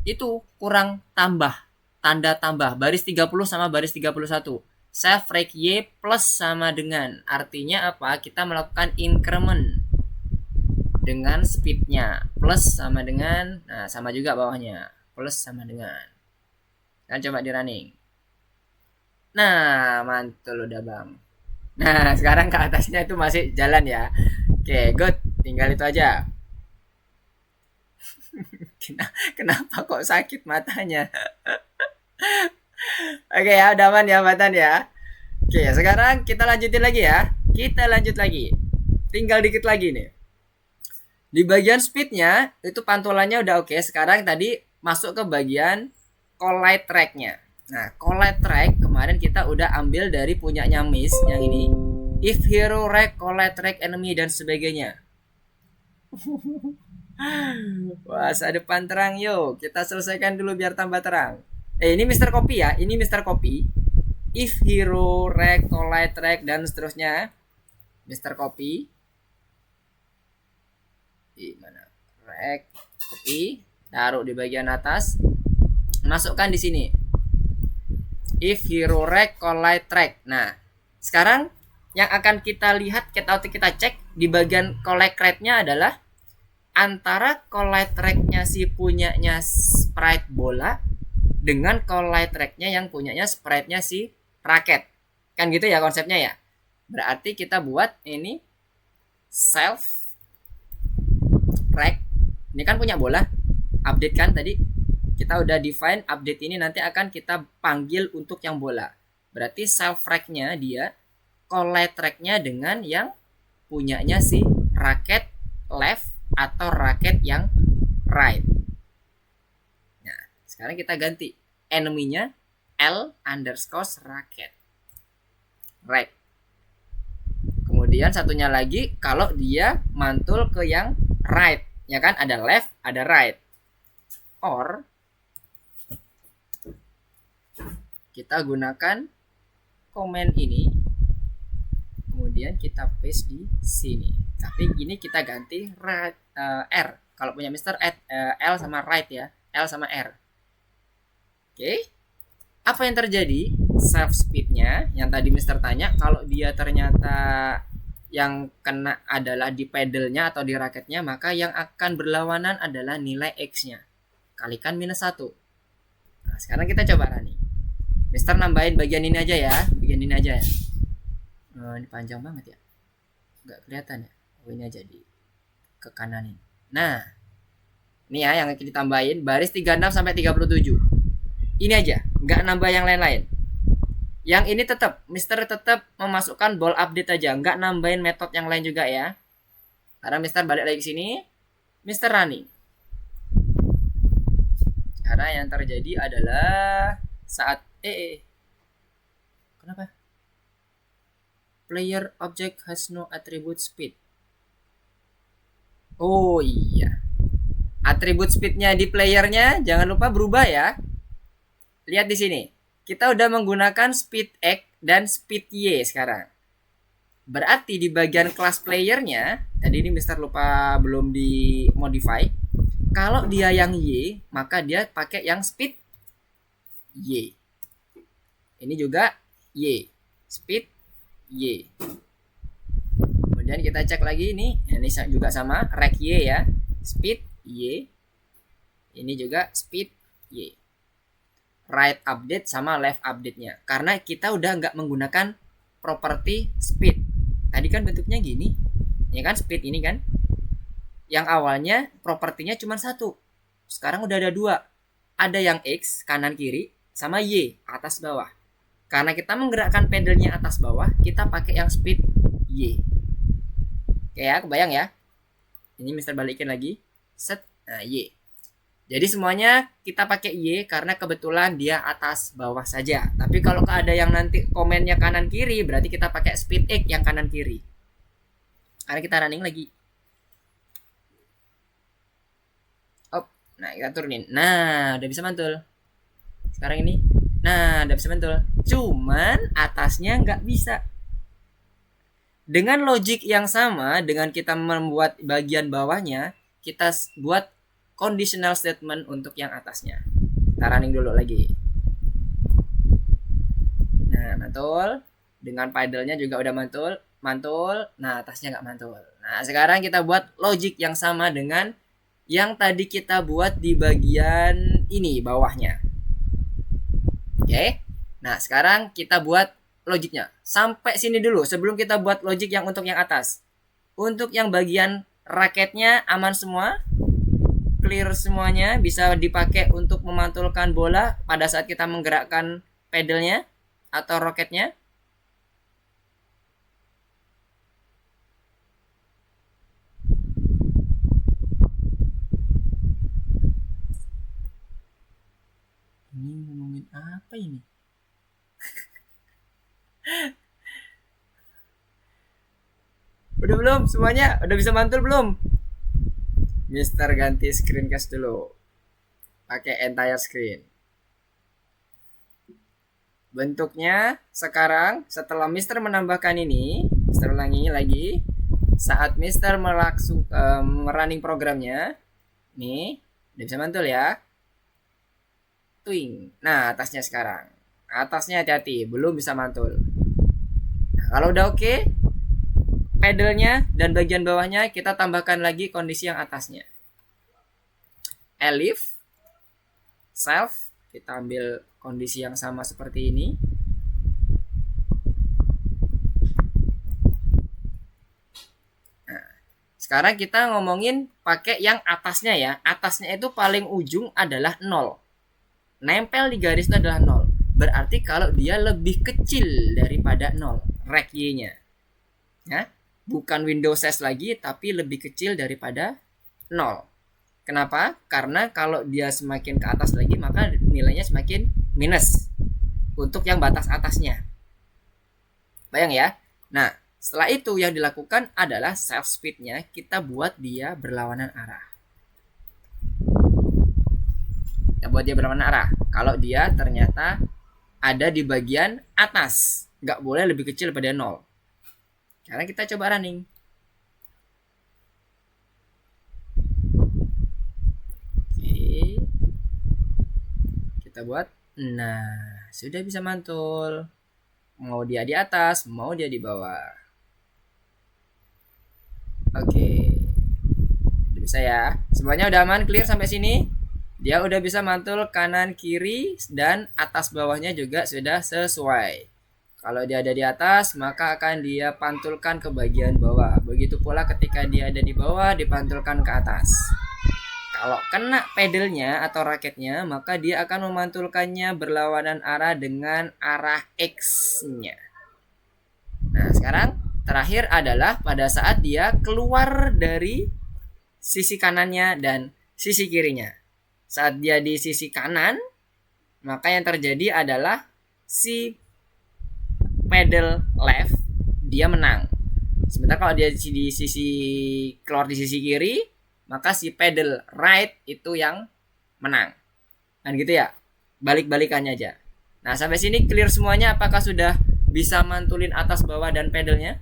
Itu kurang tambah, tanda tambah baris 30 sama baris 31. Self reg Y plus sama dengan, artinya apa? Kita melakukan increment dengan speednya, plus sama dengan, nah sama juga bawahnya, plus sama dengan. Nah coba di running. Nah mantul udah bang. Nah sekarang ke atasnya itu masih jalan ya. Oke good, tinggal itu aja. Kenapa kok sakit matanya? Oke ya, udah aman ya Fatan ya. Oke, sekarang kita lanjutin lagi ya. Kita lanjut lagi. Tinggal dikit lagi nih. Di bagian speednya itu pantulannya udah oke. Sekarang tadi masuk ke bagian collide track-nya. Nah, collide track kemarin kita udah ambil dari punyanya Miss yang ini. If hero wreck, collide track enemy dan sebagainya. Wah, masa depan terang yuk. Kita selesaikan dulu biar tambah terang. Ini Mr. Copy ya. Ini Mr. Copy. If hero, wreck, collide, track dan seterusnya. Mr. Copy. Di mana? Wreck, copy, taruh di bagian atas. Masukkan di sini. If hero, wreck, collide, track. Nah, sekarang yang akan kita lihat, kita cek di bagian collide track-nya adalah antara collide track-nya si punyanya sprite bola dengan collide track-nya yang punyanya sprite-nya si raket. Kan gitu ya konsepnya ya. Berarti kita buat ini self track. Ini kan punya bola. Update kan tadi. Kita udah define update ini nanti akan kita panggil untuk yang bola. Berarti self track-nya dia collide track-nya dengan yang punyanya si raket left atau raket yang right. Nah, sekarang kita ganti enemy-nya L_raket right. Kemudian satunya lagi kalau dia mantul ke yang right, ya kan ada left, ada right. Or kita gunakan komen ini, kemudian kita paste di sini. Tapi ini kita ganti right, R. Kalau punya Mister L sama right ya, L sama R. Oke. Apa yang terjadi? Self speednya yang tadi Mister tanya, kalau dia ternyata yang kena adalah di pedalnya atau di raketnya, maka yang akan berlawanan adalah nilai X-nya. Kalikan -1. Nah, sekarang kita coba running. Mister nambahin bagian ini aja ya. Bagian ini aja ya. Ini panjang banget ya. Nggak kelihatan ya. Ini aja di ke kanan ini. Nah, ini ya yang kita tambahin baris 36 sampai 37. Ini aja, nggak nambah yang lain-lain. Yang ini tetap, Mister tetap memasukkan ball update aja, nggak nambahin metode yang lain juga ya. Karena Mister balik lagi ke sini, Mister running. Karena yang terjadi adalah saat kenapa? Player object has no attribute speed. Oh iya. Atribut speednya di playernya jangan lupa berubah ya. Lihat di sini. Kita udah menggunakan speed X dan speed Y sekarang. Berarti di bagian kelas playernya, tadi ini Mister lupa belum di modify. Kalau dia yang Y, maka dia pakai yang speed Y. Ini juga Y. Speed Y. Kemudian kita cek lagi ini juga sama rec Y ya. Speed Y. Ini juga speed Y. Right update sama left update-nya. Karena kita udah nggak menggunakan properti speed. Tadi kan bentuknya gini. Ya kan speed ini kan. Yang awalnya propertinya cuma satu. Sekarang udah ada dua. Ada yang X kanan kiri sama Y atas bawah. Karena kita menggerakkan pedalnya atas bawah, kita pakai yang speed Y. Oke ya, kebayang ya. Ini Mister balikin lagi. Set. Nah, Y. Jadi semuanya kita pakai Y karena kebetulan dia atas bawah saja. Tapi kalau ada yang nanti komennya kanan kiri, berarti kita pakai speed X yang kanan kiri. Karena kita running lagi. Op, nah kita turunin. Nah, udah bisa mantul. Sekarang ini. Nah, udah bisa mantul. Cuman atasnya nggak bisa. Dengan logik yang sama, dengan kita membuat bagian bawahnya, kita buat conditional statement untuk yang atasnya. Kita running dulu lagi. Nah, mantul. Dengan pedalnya juga udah mantul. Nah, atasnya nggak mantul. Nah, sekarang kita buat logik yang sama dengan yang tadi kita buat di bagian ini, bawahnya. Oke. Nah, sekarang kita buat logiknya. Sampai sini dulu sebelum kita buat logik yang untuk yang atas. Untuk yang bagian raketnya aman semua. Clear semuanya, bisa dipakai untuk memantulkan bola pada saat kita menggerakkan pedalnya atau roketnya. Ini ngomongin apa ini? Udah belum semuanya? Udah bisa mantul belum? Mister ganti screencast dulu. Pakai entire screen. Bentuknya sekarang setelah Mister menambahkan ini, Mister ulangi lagi. Saat Mister running programnya, nih, udah bisa mantul ya. Twing. Nah, atasnya sekarang. Atasnya hati-hati, belum bisa mantul. Nah, kalau udah oke, pedalnya dan bagian bawahnya kita tambahkan lagi kondisi yang atasnya. Elif, self, kita ambil kondisi yang sama seperti ini. Nah, sekarang kita ngomongin pakai yang atasnya ya. Atasnya itu paling ujung adalah 0. Nempel di garis itu adalah 0. Berarti kalau dia lebih kecil daripada 0, rec Y-nya. Ya. Bukan Windows S lagi, tapi lebih kecil daripada 0. Kenapa? Karena kalau dia semakin ke atas lagi, maka nilainya semakin minus untuk yang batas atasnya. Bayang ya? Nah, setelah itu yang dilakukan adalah self speed-nya kita buat dia berlawanan arah. Kita buat dia berlawanan arah. Kalau dia ternyata ada di bagian atas, nggak boleh lebih kecil daripada 0. Sekarang kita coba running. Oke. Kita buat. Nah, sudah bisa mantul. Mau dia di atas, mau dia di bawah. Oke. Udah bisa ya. Semuanya udah aman, clear sampai sini. Dia udah bisa mantul kanan kiri dan atas bawahnya juga sudah sesuai. Kalau dia ada di atas, maka akan dia pantulkan ke bagian bawah. Begitu pula ketika dia ada di bawah, dipantulkan ke atas. Kalau kena pedalnya atau raketnya, maka dia akan memantulkannya berlawanan arah dengan arah X-nya. Nah, sekarang terakhir adalah pada saat dia keluar dari sisi kanannya dan sisi kirinya. Saat dia di sisi kanan, maka yang terjadi adalah si pedal left dia menang. Sementara kalau dia di sisi keluar di sisi kiri, maka si pedal right itu yang menang. Kan gitu ya. Balik-balikannya aja. Nah, sampai sini clear semuanya. Apakah sudah bisa mantulin atas bawah dan pedalnya?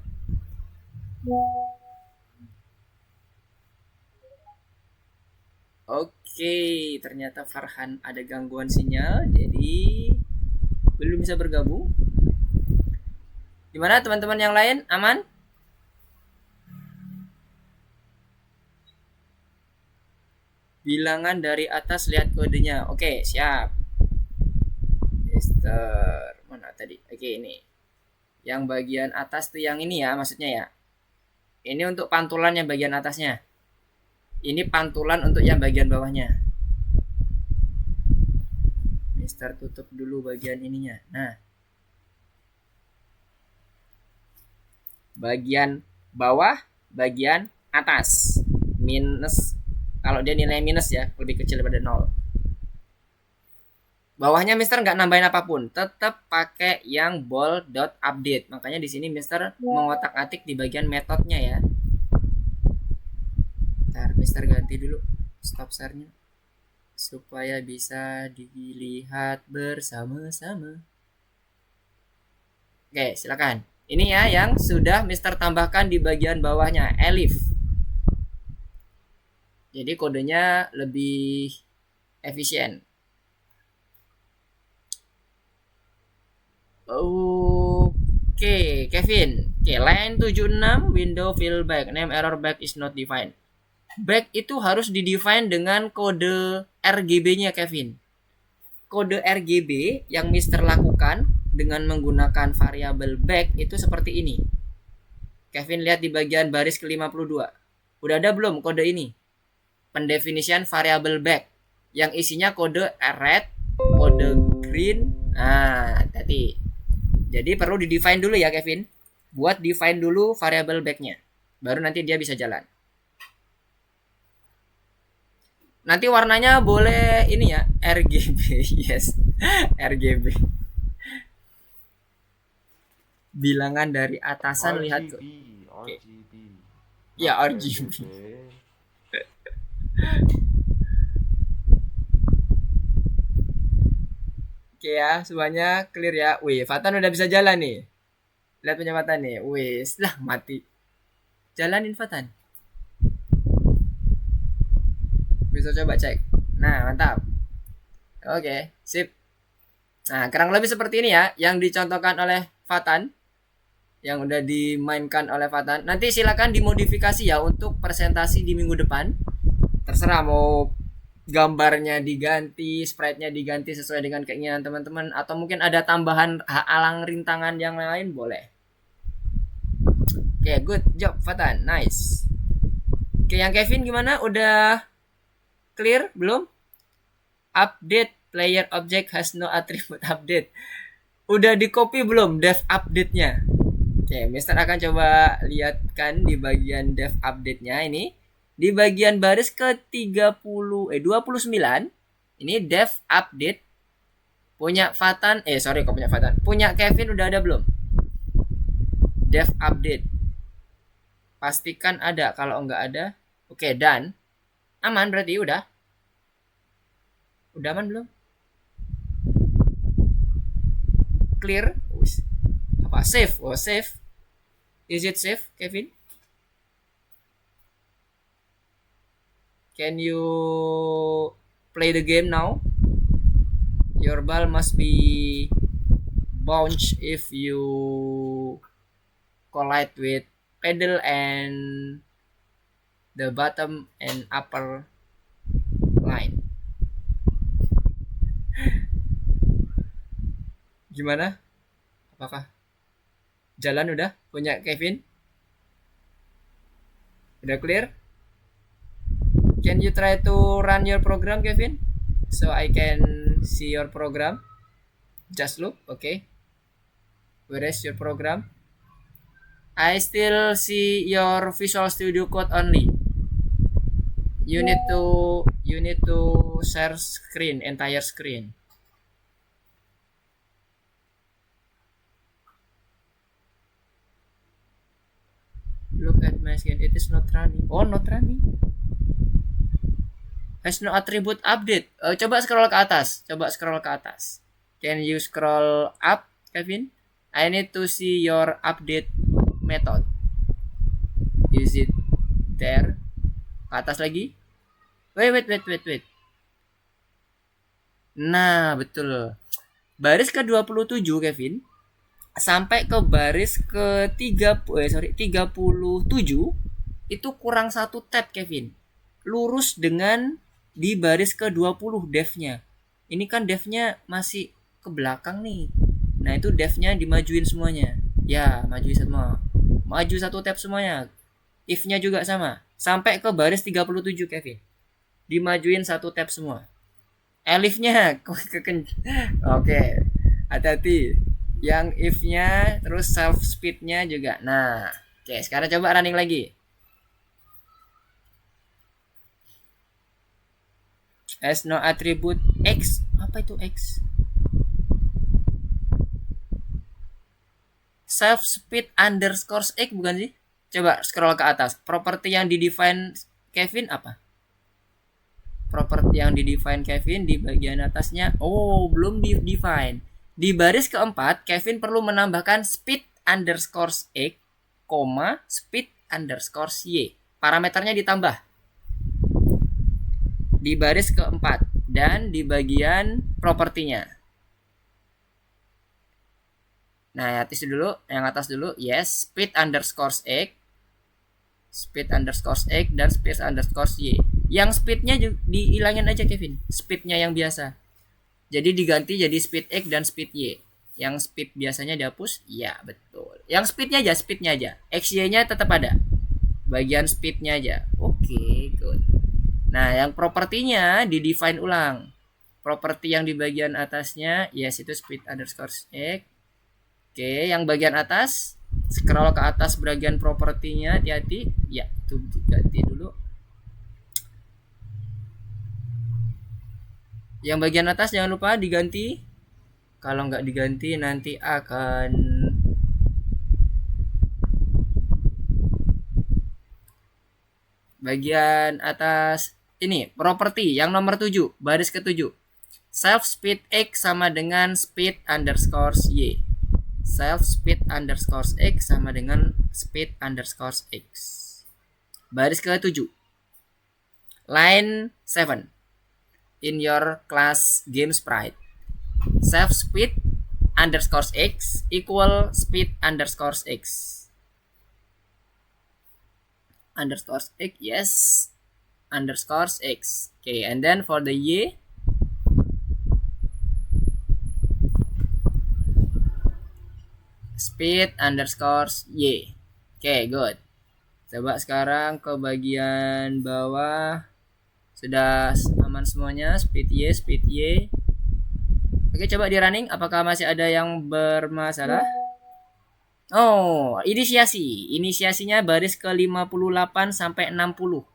Oke, ternyata Farhan ada gangguan sinyal, jadi belum bisa bergabung. Gimana teman-teman yang lain? Aman? Bilangan dari atas, lihat kodenya. Oke, siap. Mister, mana tadi? Oke, ini. Yang bagian atas tuh yang ini ya, maksudnya ya. Ini untuk pantulan yang bagian atasnya. Ini pantulan untuk yang bagian bawahnya. Mister tutup dulu bagian ininya. Nah, bagian bawah, bagian atas. Minus, kalau dia nilai minus ya, lebih kecil daripada 0. Bawahnya Mister nggak nambahin apapun, tetap pakai yang ball.update. Makanya di sini Mister mengotak-atik di bagian metodenya ya. Ntar Mister ganti dulu stop share-nya supaya bisa dilihat bersama-sama. Oke, silakan. Ini ya yang sudah Mister tambahkan di bagian bawahnya, elif. Jadi kodenya lebih efisien. Oke, Kevin. Oke, line 76 window fill back, name error back is not defined. Back itu harus didefine dengan kode RGB-nya, Kevin. Kode RGB yang Mister lakukan dengan menggunakan variabel back itu seperti ini. Kevin lihat di bagian baris ke-52. Udah ada belum kode ini? Pendefinisian variabel back yang isinya kode red, kode green. Nah, tadi. Jadi perlu di-define dulu ya, Kevin. Buat define dulu variabel back-nya. Baru nanti dia bisa jalan. Nanti warnanya boleh ini ya, RGB. Yes. RGB. Bilangan dari atasan RGB, lihat ke RGB. Ya, RGB. Oke ya, semuanya clear ya. Wih, Fatan udah bisa jalan nih. Lihat punya Fatan nih. Wih, lah mati. Jalanin Fatan. Bisa coba cek. Nah, mantap. Oke, sip. Nah, kurang lebih seperti ini ya yang dicontohkan oleh Fatan, yang udah dimainkan oleh Fatan. Nanti silakan dimodifikasi ya untuk presentasi di minggu depan. Terserah mau gambarnya diganti, sprite-nya diganti sesuai dengan keinginan teman-teman, atau mungkin ada tambahan alang rintangan yang lain, boleh. Oke, good job Fatan, nice. Oke, yang Kevin gimana? Udah clear belum? Update player object has no attribute update. Udah di copy belum dev update-nya? Oke, Mister akan coba lihatkan di bagian dev update-nya ini. Di bagian baris ke-29 ini dev update punya Fatan, punya Kevin udah ada belum? Dev update. Pastikan ada, kalau enggak ada, oke, done. Aman berarti udah. Udah aman belum? Clear? Apa save? Oh, save. Is it safe, Kevin? Can you play the game now? Your ball must be bounce if you collide with pedal and the bottom and upper line. Gimana? Apakah jalan udah punya Kevin? Udah clear? Can you try to run your program, Kevin? So I can see your program. Just look, okay. Where is your program? I still see your Visual Studio Code only. You need to share screen, entire screen. Look at my screen. It is not running. Oh, not running. Has no attribute update. Coba scroll ke atas. Coba scroll ke atas. Can you scroll up, Kevin? I need to see your update method. Is it there? Ke atas lagi. Wait. Nah, betul. Baris ke-27, Kevin, sampai ke baris ke 37 itu kurang satu tab, Kevin. Lurus dengan di baris ke-20 devnya. Ini kan devnya masih ke belakang nih. Nah, itu devnya dimajuin semuanya. Ya, maju semua. Maju satu tab semuanya. If-nya juga sama. Sampai ke baris 37, Kevin. Dimajuin satu tab semua. Elifnya oke, hati-hati. Yang if-nya terus self speed-nya juga. Nah, oke, sekarang coba running lagi. Has no attribute X. Apa itu X? Self speed underscore X bukan sih? Coba scroll ke atas. Properti yang di define Kevin apa? Properti yang di define Kevin di bagian atasnya. Oh, belum di define. Di baris keempat, Kevin perlu menambahkan speed underscore X, speed underscore Y. Parameternya ditambah di baris keempat dan di bagian propertinya. Nah, yang atas dulu, yes, speed underscore X, dan speed underscore Y. Yang speednya dihilangin aja, Kevin. Speednya yang biasa. Jadi diganti jadi speed X dan speed Y. Yang speed biasanya dihapus, ya betul. Yang speednya aja. XY-nya tetap ada. Bagian speednya aja. Oke, good. Nah, yang propertinya di define ulang. Properti yang di bagian atasnya, yes, itu speed underscore X. Oke, yang bagian atas, scroll ke atas bagian propertinya, hati-hati. Ya, itu diganti dulu. Yang bagian atas jangan lupa diganti. Kalau nggak diganti nanti akan bagian atas ini properti yang nomor 7, baris ke-7. Self speed X sama dengan speed underscore Y. Self speed underscore X sama dengan speed underscore X. Baris ke-7. Line 7. In your class game sprite, self speed underscore X equal speed underscore X. Underscore X, yes. Underscore X. Okay, and then for the Y, speed underscore Y. Okay, good. Coba sekarang ke bagian bawah. Sudah aman semuanya, speed Y. Oke, coba di running. Apakah masih ada yang bermasalah? Oh, inisiasinya baris ke 58 sampai 60.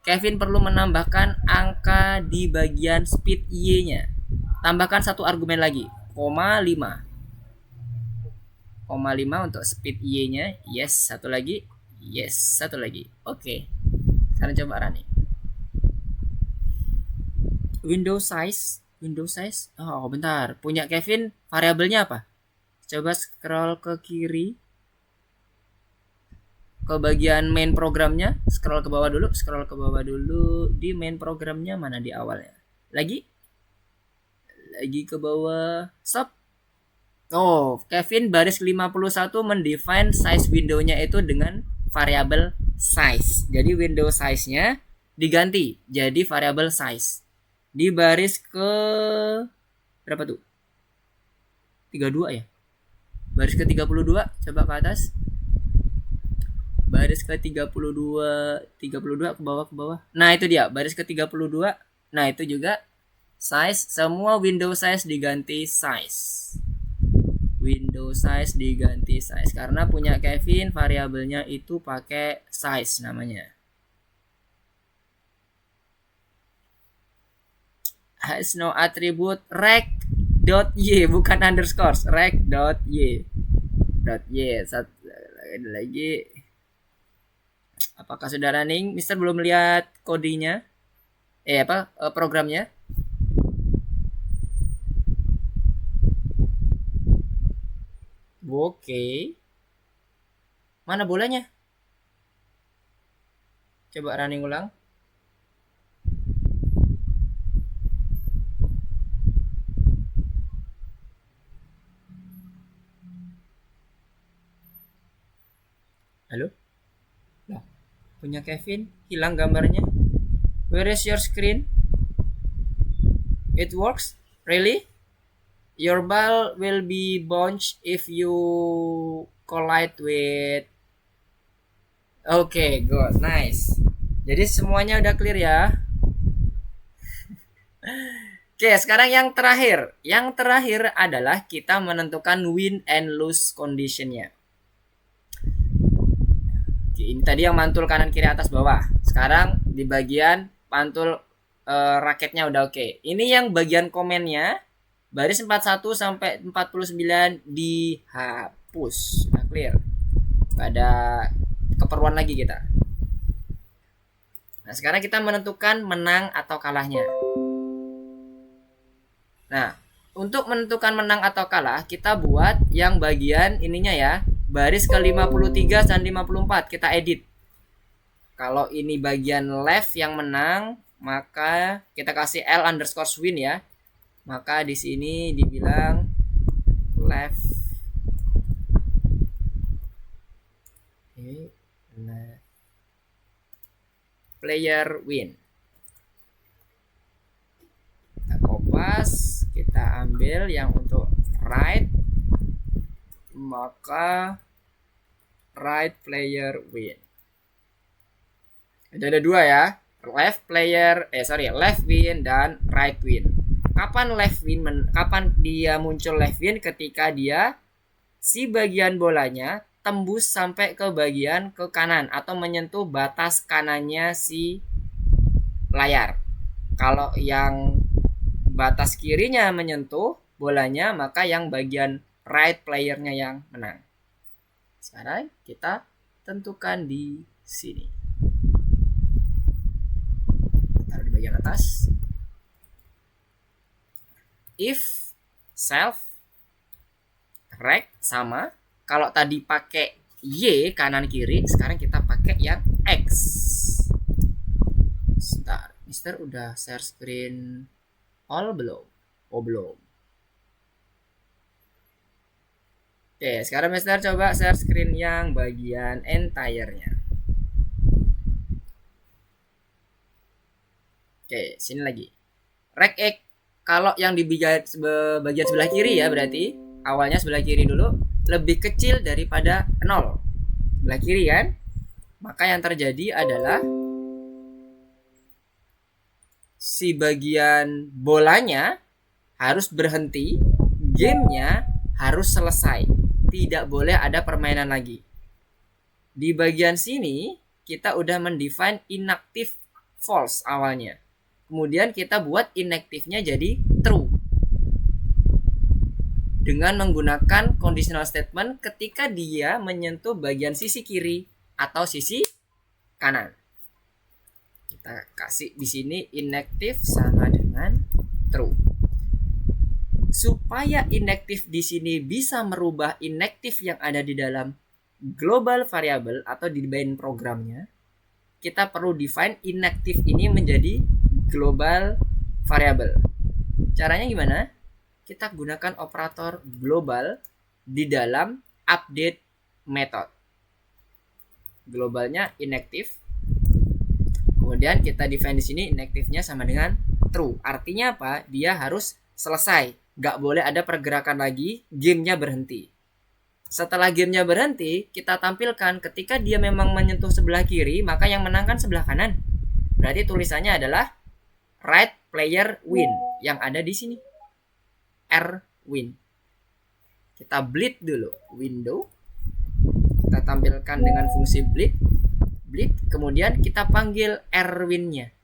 Kevin perlu menambahkan angka di bagian speed Y-nya. Tambahkan satu argumen lagi, 5. 5 untuk speed Y-nya. Yes, satu lagi. Yes, satu lagi. Oke. Sekarang coba running. Window size. Oh, bentar. Punya Kevin variabelnya apa? Coba scroll ke kiri. Ke bagian main programnya. Scroll ke bawah dulu. Di main programnya mana di awalnya? Lagi ke bawah. Stop. Oh, Kevin baris 51 mendefine size window-nya itu dengan variabel size. Jadi window size-nya diganti jadi variabel size. Di baris ke berapa tuh? 32 ya? Baris ke 32, coba ke atas. Baris ke 32 ke bawah. Nah, itu dia, baris ke 32. Nah, itu juga size, semua window size diganti size. Karena punya Kevin variabelnya itu pakai size namanya. Has no attribute rec.y, bukan underscore, rec.y. Satu lagi. Apakah sudah running? Mister belum lihat kodenya. programnya. Oke. Mana bolanya? Coba running ulang. Halo? Loh, punya Kevin hilang gambarnya. Where is your screen? It works? Really? Your ball will be bounced if you collide with. Oke, good, nice. Jadi semuanya udah clear ya. Oke, sekarang yang terakhir. Yang terakhir adalah kita menentukan win and lose conditionnya. Oke, ini tadi yang mantul kanan kiri atas bawah. Sekarang di bagian pantul raketnya udah oke. Ini yang bagian komennya baris 41 sampai 49 dihapus. Udah clear. Gak ada keperluan lagi kita. Nah, sekarang kita menentukan menang atau kalahnya. Nah, untuk menentukan menang atau kalah, kita buat yang bagian ininya ya, baris ke 53 dan 54 kita edit. Kalau ini bagian left yang menang, maka kita kasih L_win ya. Maka di sini dibilang left. Left player win. Kita kopas, kita ambil yang untuk right, maka right player win. Ada dua ya, left win dan right win. Kapan left win? Kapan dia muncul left win? Ketika dia si bagian bolanya tembus sampai ke bagian ke kanan atau menyentuh batas kanannya si layar. Kalau yang batas kirinya menyentuh bolanya, maka yang bagian right playernya yang menang. Sekarang kita tentukan di sini. Taruh di bagian atas. If self rect sama. Kalau tadi pakai Y kanan kiri, sekarang kita pakai yang X. Start. Mister udah share screen all belum? Oh belum. Oke, sekarang Mister coba share screen yang bagian entire-nya. Oke, sini lagi. Rect X. Kalau yang di bagian sebelah kiri ya, berarti awalnya sebelah kiri dulu lebih kecil daripada 0. Sebelah kiri kan? Maka yang terjadi adalah si bagian bolanya harus berhenti, gamenya harus selesai. Tidak boleh ada permainan lagi. Di bagian sini kita udah mendefine inactive false awalnya. Kemudian kita buat inactive-nya jadi true. Dengan menggunakan conditional statement ketika dia menyentuh bagian sisi kiri atau sisi kanan. Kita kasih di sini inactive sama dengan true. Supaya inactive di sini bisa merubah inactive yang ada di dalam global variable atau di main programnya, kita perlu define inactive ini menjadi global variable. Caranya gimana? Kita gunakan operator global di dalam update method. Globalnya inactive. Kemudian kita define di sini inactive-nya sama dengan true. Artinya apa? Dia harus selesai. Gak boleh ada pergerakan lagi, gamenya berhenti. Setelah gamenya berhenti, kita tampilkan ketika dia memang menyentuh sebelah kiri, maka yang menang kan sebelah kanan. Berarti tulisannya adalah right player win yang ada di sini. R win. Kita bleed dulu window. Kita tampilkan dengan fungsi bleed. Kemudian kita panggil R win-nya.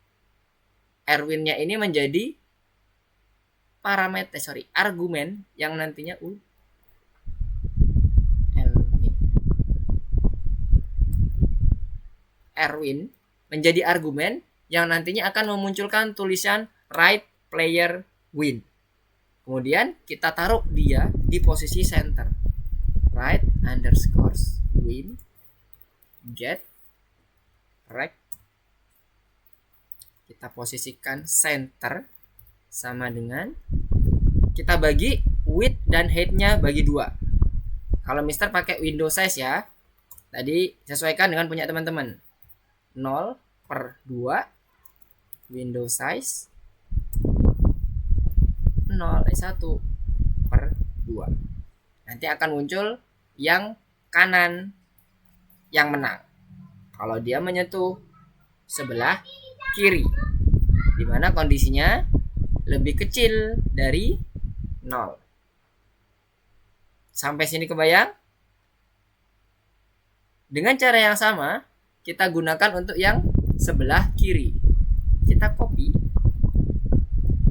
R win-nya ini menjadi argumen yang nantinya R win menjadi argumen yang nantinya akan memunculkan tulisan right player win. Kemudian kita taruh dia di posisi center. Right underscores win get rect. Kita posisikan center sama dengan kita bagi width dan height-nya bagi 2. Kalau Mister pakai window size ya. Tadi sesuaikan dengan punya teman-teman. 0/2 window size 0/1/2. Nanti akan muncul yang kanan yang menang. Kalau dia menyentuh sebelah kiri, dimana kondisinya lebih kecil dari 0. Sampai sini kebayang? Dengan cara yang sama, kita gunakan untuk yang sebelah kiri. Kita copy,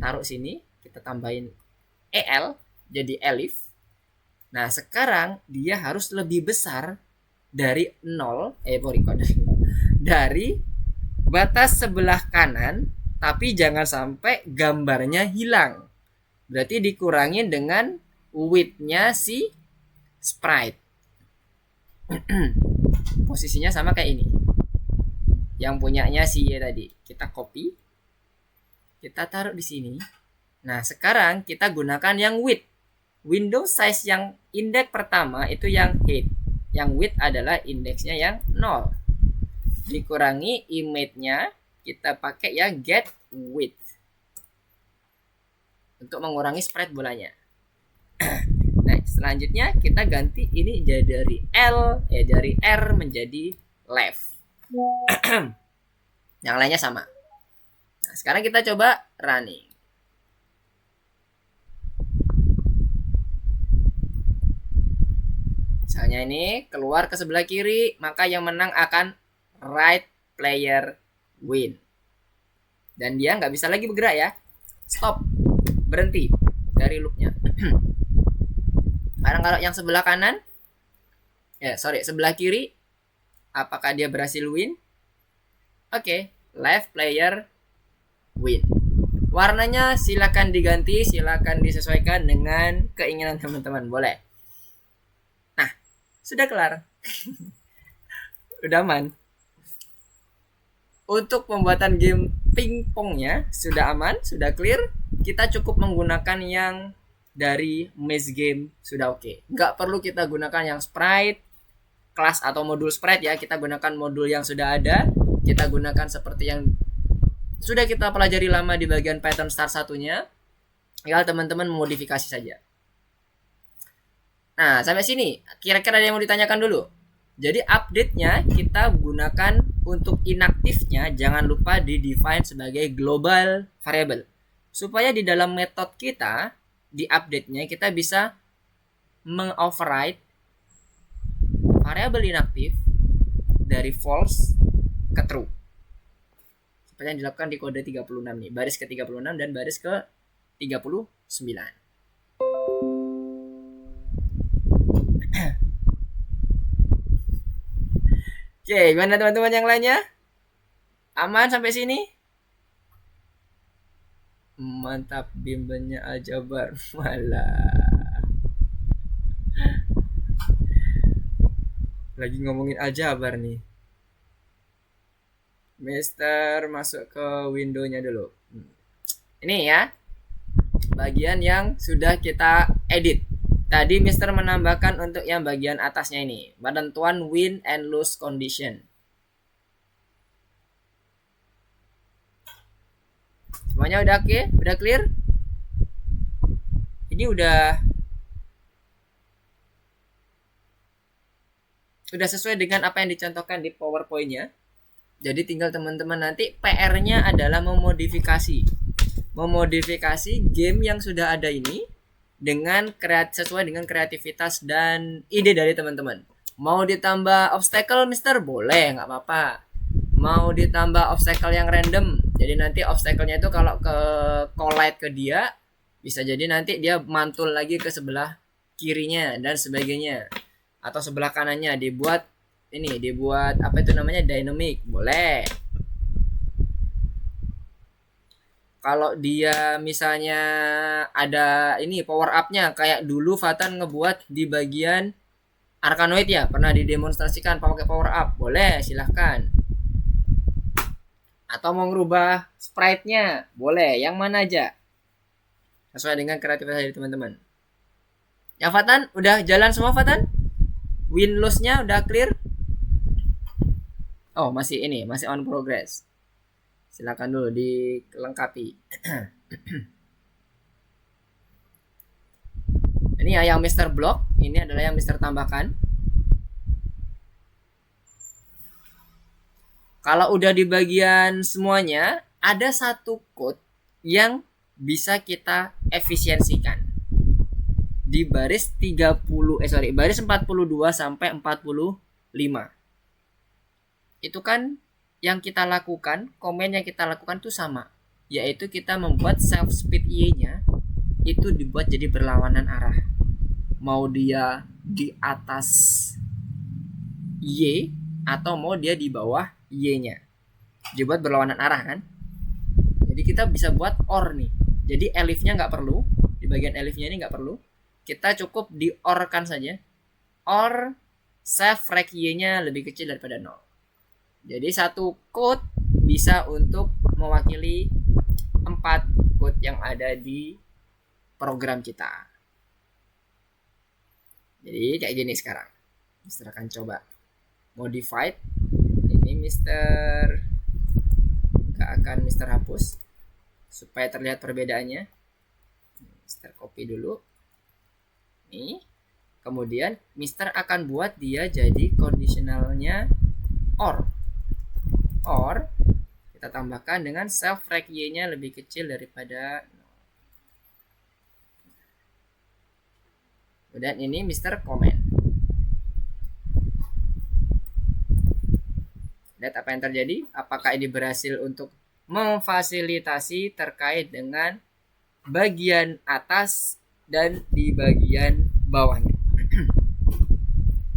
taruh sini, kita tambahin EL jadi elif. Nah, sekarang dia harus lebih besar dari 0, dari batas sebelah kanan, tapi jangan sampai gambarnya hilang. Berarti dikurangin dengan width-nya si sprite. Posisinya sama kayak ini. Yang punyanya si Y tadi. Kita copy. Kita taruh di sini. Nah, sekarang kita gunakan yang width. Window size yang indeks pertama itu yang height. Yang width adalah indeksnya yang 0. Dikurangi image-nya, kita pakai yang get width. Untuk mengurangi spread bolanya. Nah, selanjutnya kita ganti ini jadi dari R menjadi left. Yang lainnya sama. Nah, sekarang kita coba running. Misalnya ini keluar ke sebelah kiri, maka yang menang akan right player win. Dan dia nggak bisa lagi bergerak ya. Stop. Berhenti dari loopnya. Sekarang kalau yang sebelah kanan, sebelah kiri, apakah dia berhasil win? Oke, left player win. Warnanya silakan diganti, silakan disesuaikan dengan keinginan teman-teman, boleh. Nah, sudah kelar. Udah aman. Untuk pembuatan game pingpongnya sudah aman, sudah clear. Kita cukup menggunakan yang dari maze game sudah oke. Nggak perlu kita gunakan yang sprite, kelas atau modul sprite ya. Kita gunakan modul yang sudah ada. Kita gunakan seperti yang sudah kita pelajari lama di bagian Python start satunya. Tinggal teman-teman memodifikasi saja. Nah, sampai sini kira-kira ada yang mau ditanyakan dulu. Jadi update-nya kita gunakan untuk inaktifnya, jangan lupa di define sebagai global variable. Supaya di dalam metode kita, di update-nya kita bisa mengoverride variabel inaktif dari false ke true. Seperti yang dilakukan di kode 36 nih, baris ke 36 dan baris ke 39. Oke, gimana teman-teman yang lainnya? Aman sampai sini? Mantap, bimbelnya aljabar. Malah. Lagi ngomongin aljabar nih. Mister masuk ke window-nya dulu. Ini ya. Bagian yang sudah kita edit. Tadi Mister menambahkan untuk yang bagian atasnya ini. Penentuan win and lose condition. Semuanya udah oke? Udah clear? Ini udah sesuai dengan apa yang dicontohkan di PowerPoint-nya. Jadi tinggal teman-teman nanti PR-nya adalah memodifikasi game yang sudah ada ini dengan sesuai dengan kreativitas dan ide dari teman-teman. Mau ditambah obstacle, Mister? Boleh, nggak apa-apa. Mau ditambah obstacle yang random, jadi nanti obstacle-nya itu kalau ke collide ke dia, bisa jadi nanti dia mantul lagi ke sebelah kirinya dan sebagainya, atau sebelah kanannya dibuat apa itu namanya, dynamic, boleh. Kalau dia misalnya ada ini power up-nya kayak dulu Fatan ngebuat di bagian Arkanoid ya, pernah didemonstrasikan pakai power up, boleh silahkan. Atau mau ngerubah sprite-nya, boleh, yang mana aja. Sesuai dengan kreativitas dari teman-teman. Ya Fatan, udah jalan semua Fatan? Win loss-nya udah clear? Oh, masih ini, masih on progress. Silakan dulu dilengkapi. Ini ya yang Mr. Block, ini adalah yang Mr. tambahkan. Kalau udah di bagian semuanya, ada satu code yang bisa kita efisiensikan. Di baris 42 sampai 45. Itu kan yang kita lakukan, komen yang kita lakukan itu sama, yaitu kita membuat self speed Y-nya itu dibuat jadi berlawanan arah. Mau dia di atas Y atau mau dia di bawah Y-nya. Dibuat berlawanan arah kan? Jadi kita bisa buat OR nih. Jadi elifnya nggak perlu, di bagian elifnya ini nggak perlu. Kita cukup di OR-kan saja. OR self rect Y-nya lebih kecil daripada 0. Jadi satu code bisa untuk mewakili 4 code yang ada di program kita. Jadi kayak gini sekarang. Mister akan coba modified. Ini Mister gak akan Mister hapus supaya terlihat perbedaannya. Mister copy dulu. Nih. Kemudian Mister akan buat dia jadi conditionalnya OR. OR kita tambahkan dengan self rect Y-nya lebih kecil daripada 0. Kemudian ini Mister comment. Lihat apa yang terjadi? Apakah ini berhasil untuk memfasilitasi terkait dengan bagian atas dan di bagian bawahnya.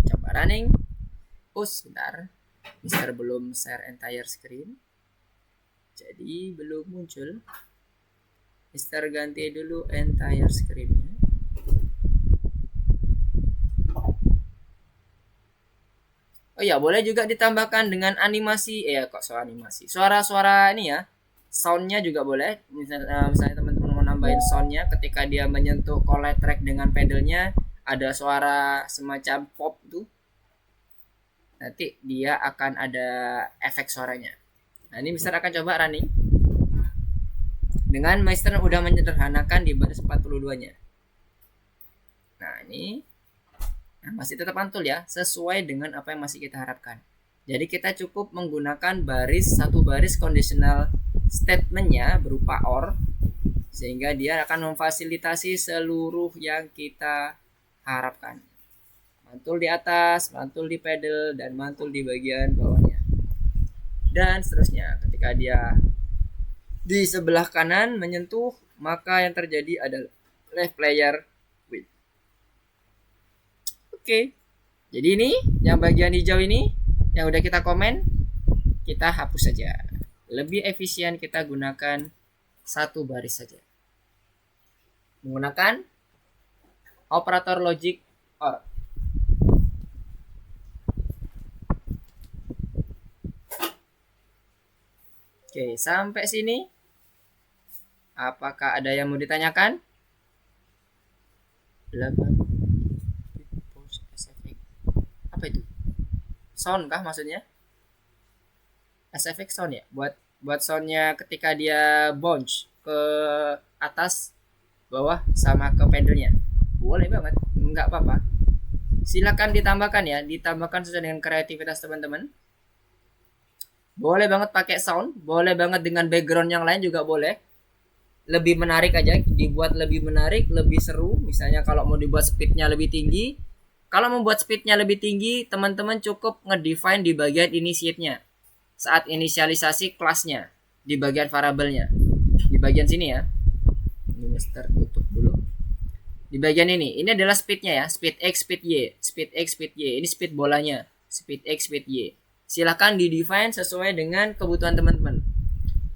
Coba running. Sebentar. Mister belum share entire screen. Jadi belum muncul. Mister ganti dulu entire screen-nya. Oh ya, boleh juga ditambahkan dengan animasi. Animasi. Suara-suara ini ya. Soundnya juga boleh. Misalnya teman-teman mau nambahin soundnya ketika dia menyentuh collide track dengan pedalnya, ada suara semacam pop tuh. Nanti dia akan ada efek suaranya. Nah, ini Mister akan coba running. Dengan Mister udah menyederhanakan di baris 42-nya. Nah, ini masih tetap mantul ya, sesuai dengan apa yang masih kita harapkan. Jadi kita cukup menggunakan satu baris conditional statementnya berupa OR, sehingga dia akan memfasilitasi seluruh yang kita harapkan. Mantul di atas, mantul di pedal, dan mantul di bagian bawahnya. Dan seterusnya, ketika dia di sebelah kanan menyentuh, maka yang terjadi adalah left player. Oke. Jadi ini yang bagian hijau ini yang udah kita komen, kita hapus saja. Lebih efisien kita gunakan satu baris saja. Menggunakan operator logic OR. Oke, sampai sini apakah ada yang mau ditanyakan? 8 apa itu? Sound kah maksudnya? SFX sound ya? Buat soundnya ketika dia bounce ke atas, bawah, sama ke pedalnya. Boleh banget, nggak apa-apa. Silakan ditambahkan ya, ditambahkan sesuai dengan kreativitas teman-teman. Boleh banget pakai sound, boleh banget dengan background yang lain juga boleh. Lebih menarik aja, dibuat lebih menarik, lebih seru. Misalnya kalau mau dibuat speednya lebih tinggi. Kalau membuat speednya lebih tinggi, teman-teman cukup ngedefine di bagian initiate-nya. Saat inisialisasi kelasnya, di bagian variabelnya. Di bagian sini ya. Ini Mister tutup dulu. Di bagian ini adalah speednya ya. Speed X, speed Y. Speed X, speed Y. Ini speed bolanya. Speed X, speed Y. Silahkan di-define sesuai dengan kebutuhan teman-teman.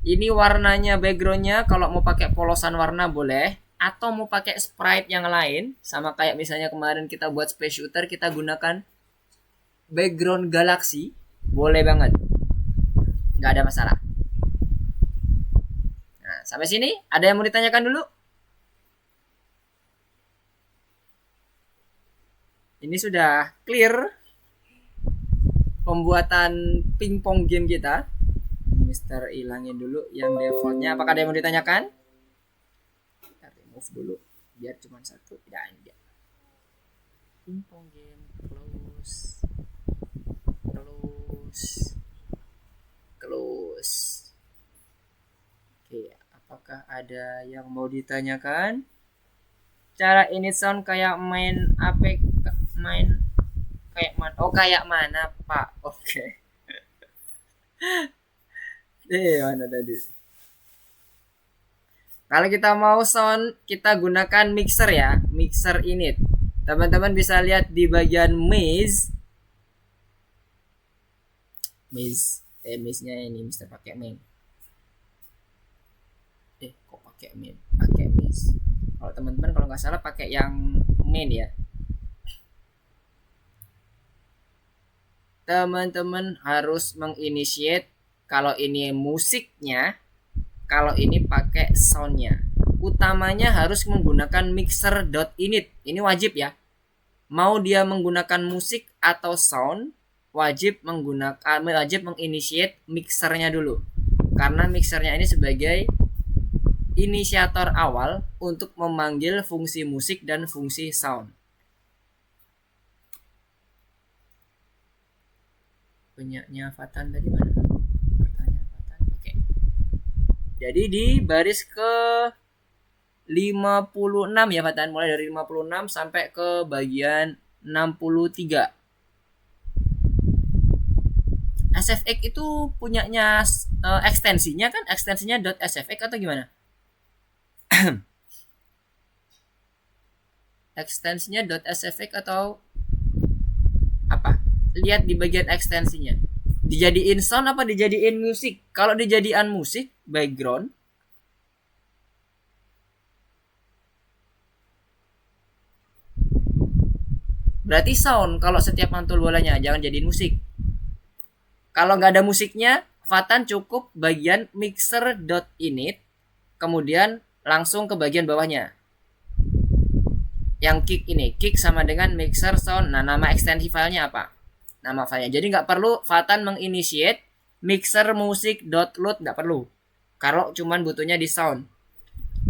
Ini warnanya backgroundnya kalau mau pakai polosan warna boleh, atau mau pakai sprite yang lain, sama kayak misalnya kemarin kita buat space shooter kita gunakan background galaksi, boleh banget, nggak ada masalah. Nah, sampai sini ada yang mau ditanyakan dulu? Ini sudah clear pembuatan pingpong game kita. Mister ilangin dulu yang defaultnya. Apakah ada yang mau ditanyakan? Kita remove dulu biar cuma satu, tidak ada. Pingpong game close. Oke, apakah ada yang mau ditanyakan? Cara ini sound kayak main apa? Main kayak mana? Oh, kayak mana, Pak? Oke. Mana tadi? Kalau kita mau sound, kita gunakan mixer ya, mixer init. Teman-teman bisa lihat di bagian maze. Maze-nya ini Mister pakai main. Kok pakai main? Pakai maze. Kalau teman-teman kalau nggak salah pakai yang main ya. Teman-teman harus menginitiate kalau ini musiknya, kalau ini pakai soundnya. Utamanya harus menggunakan mixer.init. Ini wajib ya. Mau dia menggunakan musik atau sound, wajib menginitiate mixernya dulu. Karena mixernya ini sebagai inisiator awal untuk memanggil fungsi musik dan fungsi sound. Punyanya Fatan tadi mana? Pertanyaan Fatan. Oke. Jadi di baris ke 56 ya Fatan, mulai dari 56 sampai ke bagian 63. SFX itu punyanya ekstensinya kan? Ekstensinya .sfx atau gimana? Ekstensinya .sfx atau apa? Lihat di bagian ekstensinya. Dijadiin sound apa dijadiin musik? Kalau dijadiin musik, background, berarti sound kalau setiap mantul bolanya, jangan jadiin musik. Kalau nggak ada musiknya, Fatan cukup bagian mixer.init, kemudian langsung ke bagian bawahnya. Yang kick ini, kick sama dengan mixer sound. Nah, nama ekstensi filenya apa? Nama filenya. Jadi nggak perlu Fatan menginitiate mixer musik.load, nggak perlu. Kalau cuman butuhnya di sound,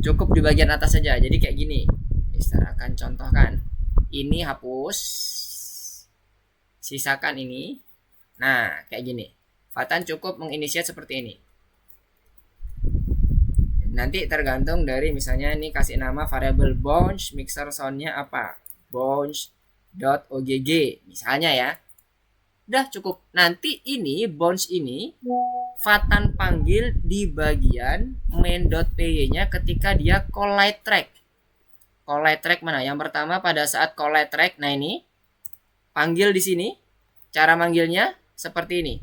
cukup di bagian atas saja. Jadi kayak gini. Mister akan contohkan. Ini hapus, sisakan ini. Nah, kayak gini. Fatan cukup menginitiate seperti ini. Nanti tergantung dari misalnya ini kasih nama variable bounce, mixer soundnya apa, bounce.ogg misalnya ya. Udah cukup. Nanti ini bounce ini Fatan panggil di bagian main.py nya ketika dia collide track. Collide track mana? Yang pertama pada saat collide track. Nah ini panggil di sini. Cara manggilnya seperti ini.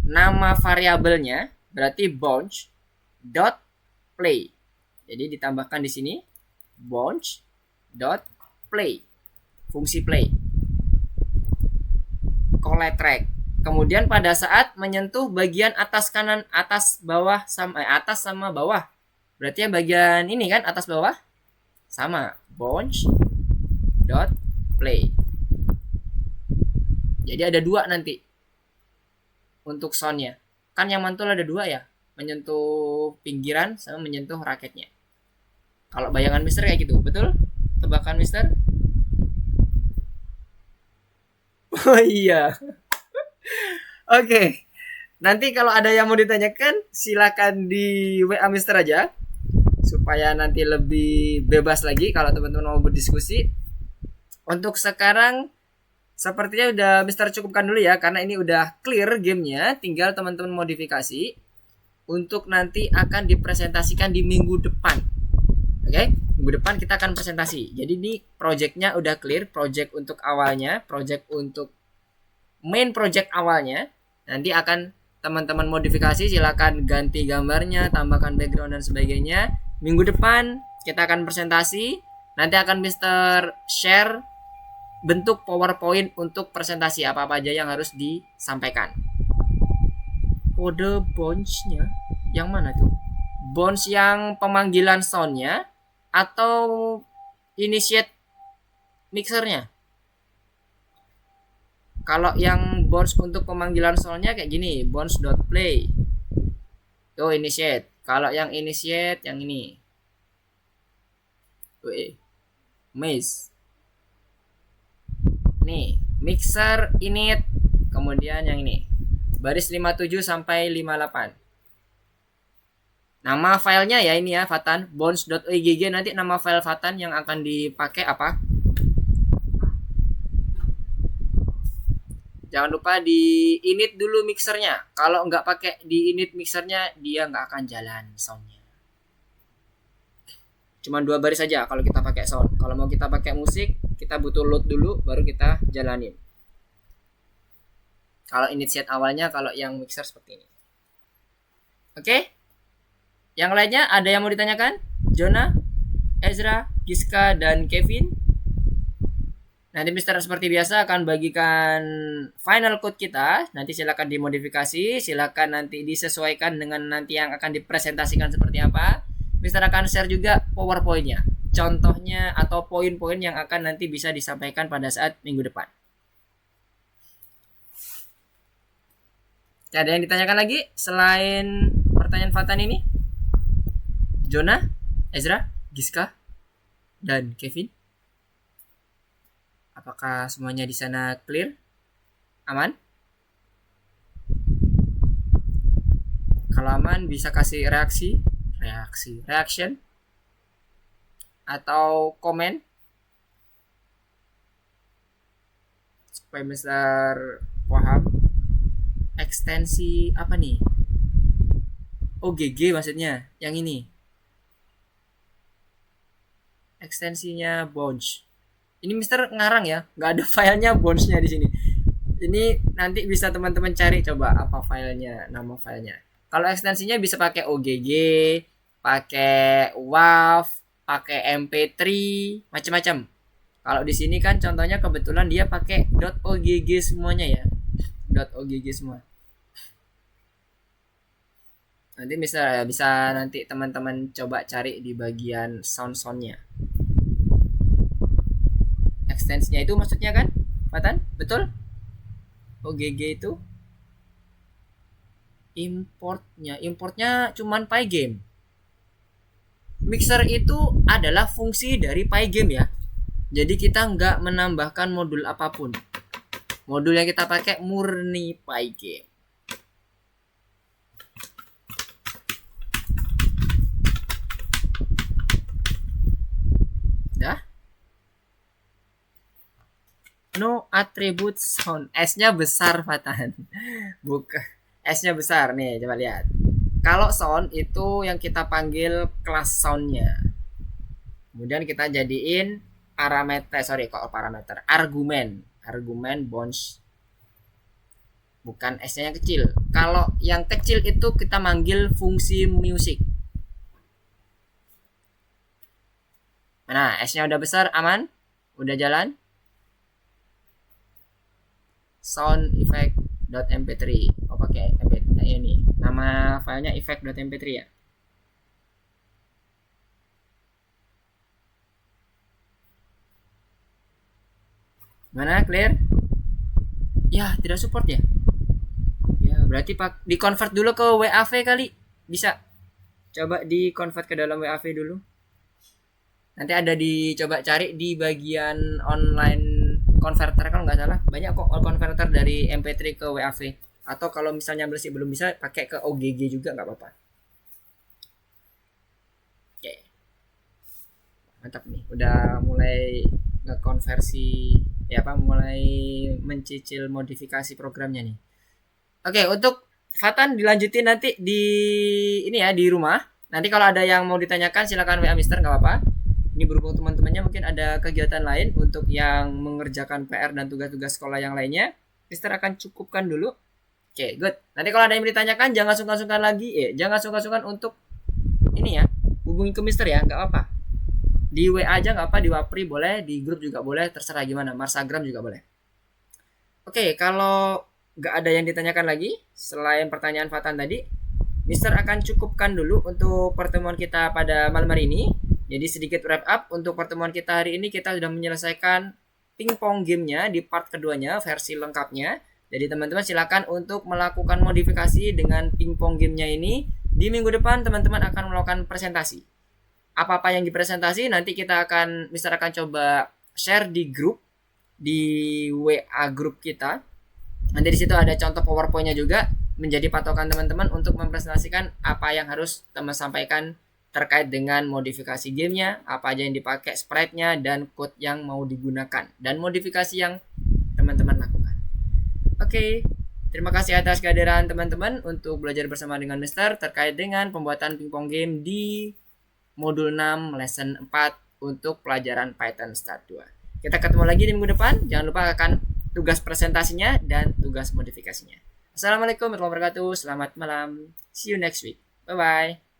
Nama variabelnya berarti bounce dot play. Jadi ditambahkan di sini bounce dot play, fungsi play, collide track. Kemudian pada saat menyentuh bagian atas kanan, atas bawah sama atas sama bawah, berarti yang bagian ini kan atas bawah sama, bounce dot play. Jadi ada dua nanti untuk soundnya. Kan yang mantul ada dua ya, menyentuh pinggiran sama menyentuh raketnya. Kalau bayangan Mister kayak gitu, betul? Tebakan Mister? Oh iya. Oke. Nanti kalau ada yang mau ditanyakan, silakan di WA Mister aja, supaya nanti lebih bebas lagi kalau teman-teman mau berdiskusi. Untuk sekarang sepertinya udah Mister cukupkan dulu ya, karena ini udah clear gamenya. Tinggal teman-teman modifikasi untuk nanti akan dipresentasikan di minggu depan. Oke, minggu depan kita akan presentasi. Jadi ini projectnya udah clear, project untuk awalnya, project untuk main project awalnya. Nanti akan teman-teman modifikasi, silakan ganti gambarnya, tambahkan background dan sebagainya. Minggu depan kita akan presentasi. Nanti akan Mister share bentuk PowerPoint untuk presentasi apa-apa aja yang harus disampaikan. Kode bounce-nya yang mana tuh? Bounce yang pemanggilan sound-nya atau initiate mixernya? Kalau yang bounce untuk pemanggilan soundnya kayak gini, bounce.play. Tuh initiate. Kalau yang initiate yang ini. Maze. Nih, mixer init. Kemudian yang ini. Baris 57 sampai 58. Nama filenya ya ini ya, Fatan. bounce.ogg, nanti nama file Fatan yang akan dipakai apa? Jangan lupa di init dulu mixernya. Kalau nggak pakai di init mixernya, dia nggak akan jalan soundnya. Cuma 2 baris saja kalau kita pakai sound. Kalau mau kita pakai musik, kita butuh load dulu, baru kita jalanin. Kalau initiate awalnya, kalau yang mixer seperti ini. Oke? Yang lainnya ada yang mau ditanyakan? Jonah, Ezra, Giska, dan Kevin? Nanti Mister seperti biasa akan bagikan final code kita. Nanti silakan dimodifikasi, silakan nanti disesuaikan dengan nanti yang akan dipresentasikan seperti apa. Mister akan share juga PowerPoint-nya, contohnya atau poin-poin yang akan nanti bisa disampaikan pada saat minggu depan. Ada yang ditanyakan lagi selain pertanyaan Fatan ini? Jonah, Ezra, Giska, dan Kevin? Apakah semuanya di sana clear? Aman? Kalau aman bisa kasih reaction atau komen supaya Mister paham. Ekstensi apa nih? OGG maksudnya, yang ini. Ekstensinya Bounce. Ini Mister ngarang ya, nggak ada filenya bounce-nya di sini. Ini nanti bisa teman-teman cari coba apa filenya, nama filenya. Kalau ekstensinya bisa pakai OGG, pakai WAV, pakai MP3, macam-macam. Kalau di sini kan contohnya kebetulan dia pakai .ogg semuanya ya, .ogg semua. Nanti bisa nanti teman-teman coba cari di bagian sound-soundnya. Ekstensinya itu maksudnya kan, Fatan? Betul? OGG itu importnya cuman Pygame. Mixer itu adalah fungsi dari Pygame ya. Jadi kita nggak menambahkan modul apapun. Modul yang kita pakai murni Pygame. Dah? No attribute sound. S-nya besar, Fatan. Bukan. S-nya besar nih, coba lihat. Kalau sound itu yang kita panggil kelas soundnya. Kemudian kita jadiin argumen bounce. Bukan S-nya yang kecil. Kalau yang kecil itu kita manggil fungsi music. Nah, S-nya udah besar, aman? Udah jalan? Sound effect.mp3. Oh, pakai mp3 ini. Nama filenya effect.mp3 ya. Mana clear? Ya, tidak support ya. Ya, berarti di convert dulu ke WAV kali. Bisa. Coba di convert ke dalam WAV dulu. Nanti ada coba cari di bagian online converter kalau nggak salah, banyak kok converter dari MP3 ke WAV. Atau kalau misalnya belum bisa pakai ke OGG juga nggak apa-apa. Oke, mantap nih, udah mulai ngekonversi ya apa, mulai mencicil modifikasi programnya nih. Oke, untuk Fatan dilanjutin nanti di ini ya, di rumah. Nanti kalau ada yang mau ditanyakan silakan WA Mister, nggak apa-apa. Ini berhubung teman-temannya mungkin ada kegiatan lain untuk yang mengerjakan PR dan tugas-tugas sekolah yang lainnya, Mister akan cukupkan dulu. Oke, good. Nanti kalau ada yang ditanyakan jangan sungkan-sungkan lagi, jangan sungkan-sungkan untuk ini ya, hubungi ke Mister ya, nggak apa. Di WA aja nggak apa, di Wapri boleh, di grup juga boleh, terserah gimana. Marsagram juga boleh. Oke, kalau nggak ada yang ditanyakan lagi selain pertanyaan Fatan tadi, Mister akan cukupkan dulu untuk pertemuan kita pada malam hari ini. Jadi sedikit wrap up untuk pertemuan kita hari ini, kita sudah menyelesaikan pingpong gamenya di part keduanya, versi lengkapnya. Jadi teman-teman silakan untuk melakukan modifikasi dengan pingpong gamenya ini. Di minggu depan teman-teman akan melakukan presentasi. Apa-apa yang dipresentasi nanti Mister akan coba share di grup, di WA grup kita. Nanti di situ ada contoh PowerPoint-nya juga, menjadi patokan teman-teman untuk mempresentasikan apa yang harus teman sampaikan terkait dengan modifikasi gamenya, apa aja yang dipakai sprite-nya, dan code yang mau digunakan, dan modifikasi yang teman-teman lakukan. Oke, terima kasih atas kehadiran teman-teman untuk belajar bersama dengan Mister terkait dengan pembuatan pingpong game di modul 6 lesson 4 untuk pelajaran Python Start 2. Kita ketemu lagi di minggu depan. Jangan lupa akan tugas presentasinya dan tugas modifikasinya. Assalamualaikum warahmatullahi wabarakatuh. Selamat malam. See you next week. Bye-bye.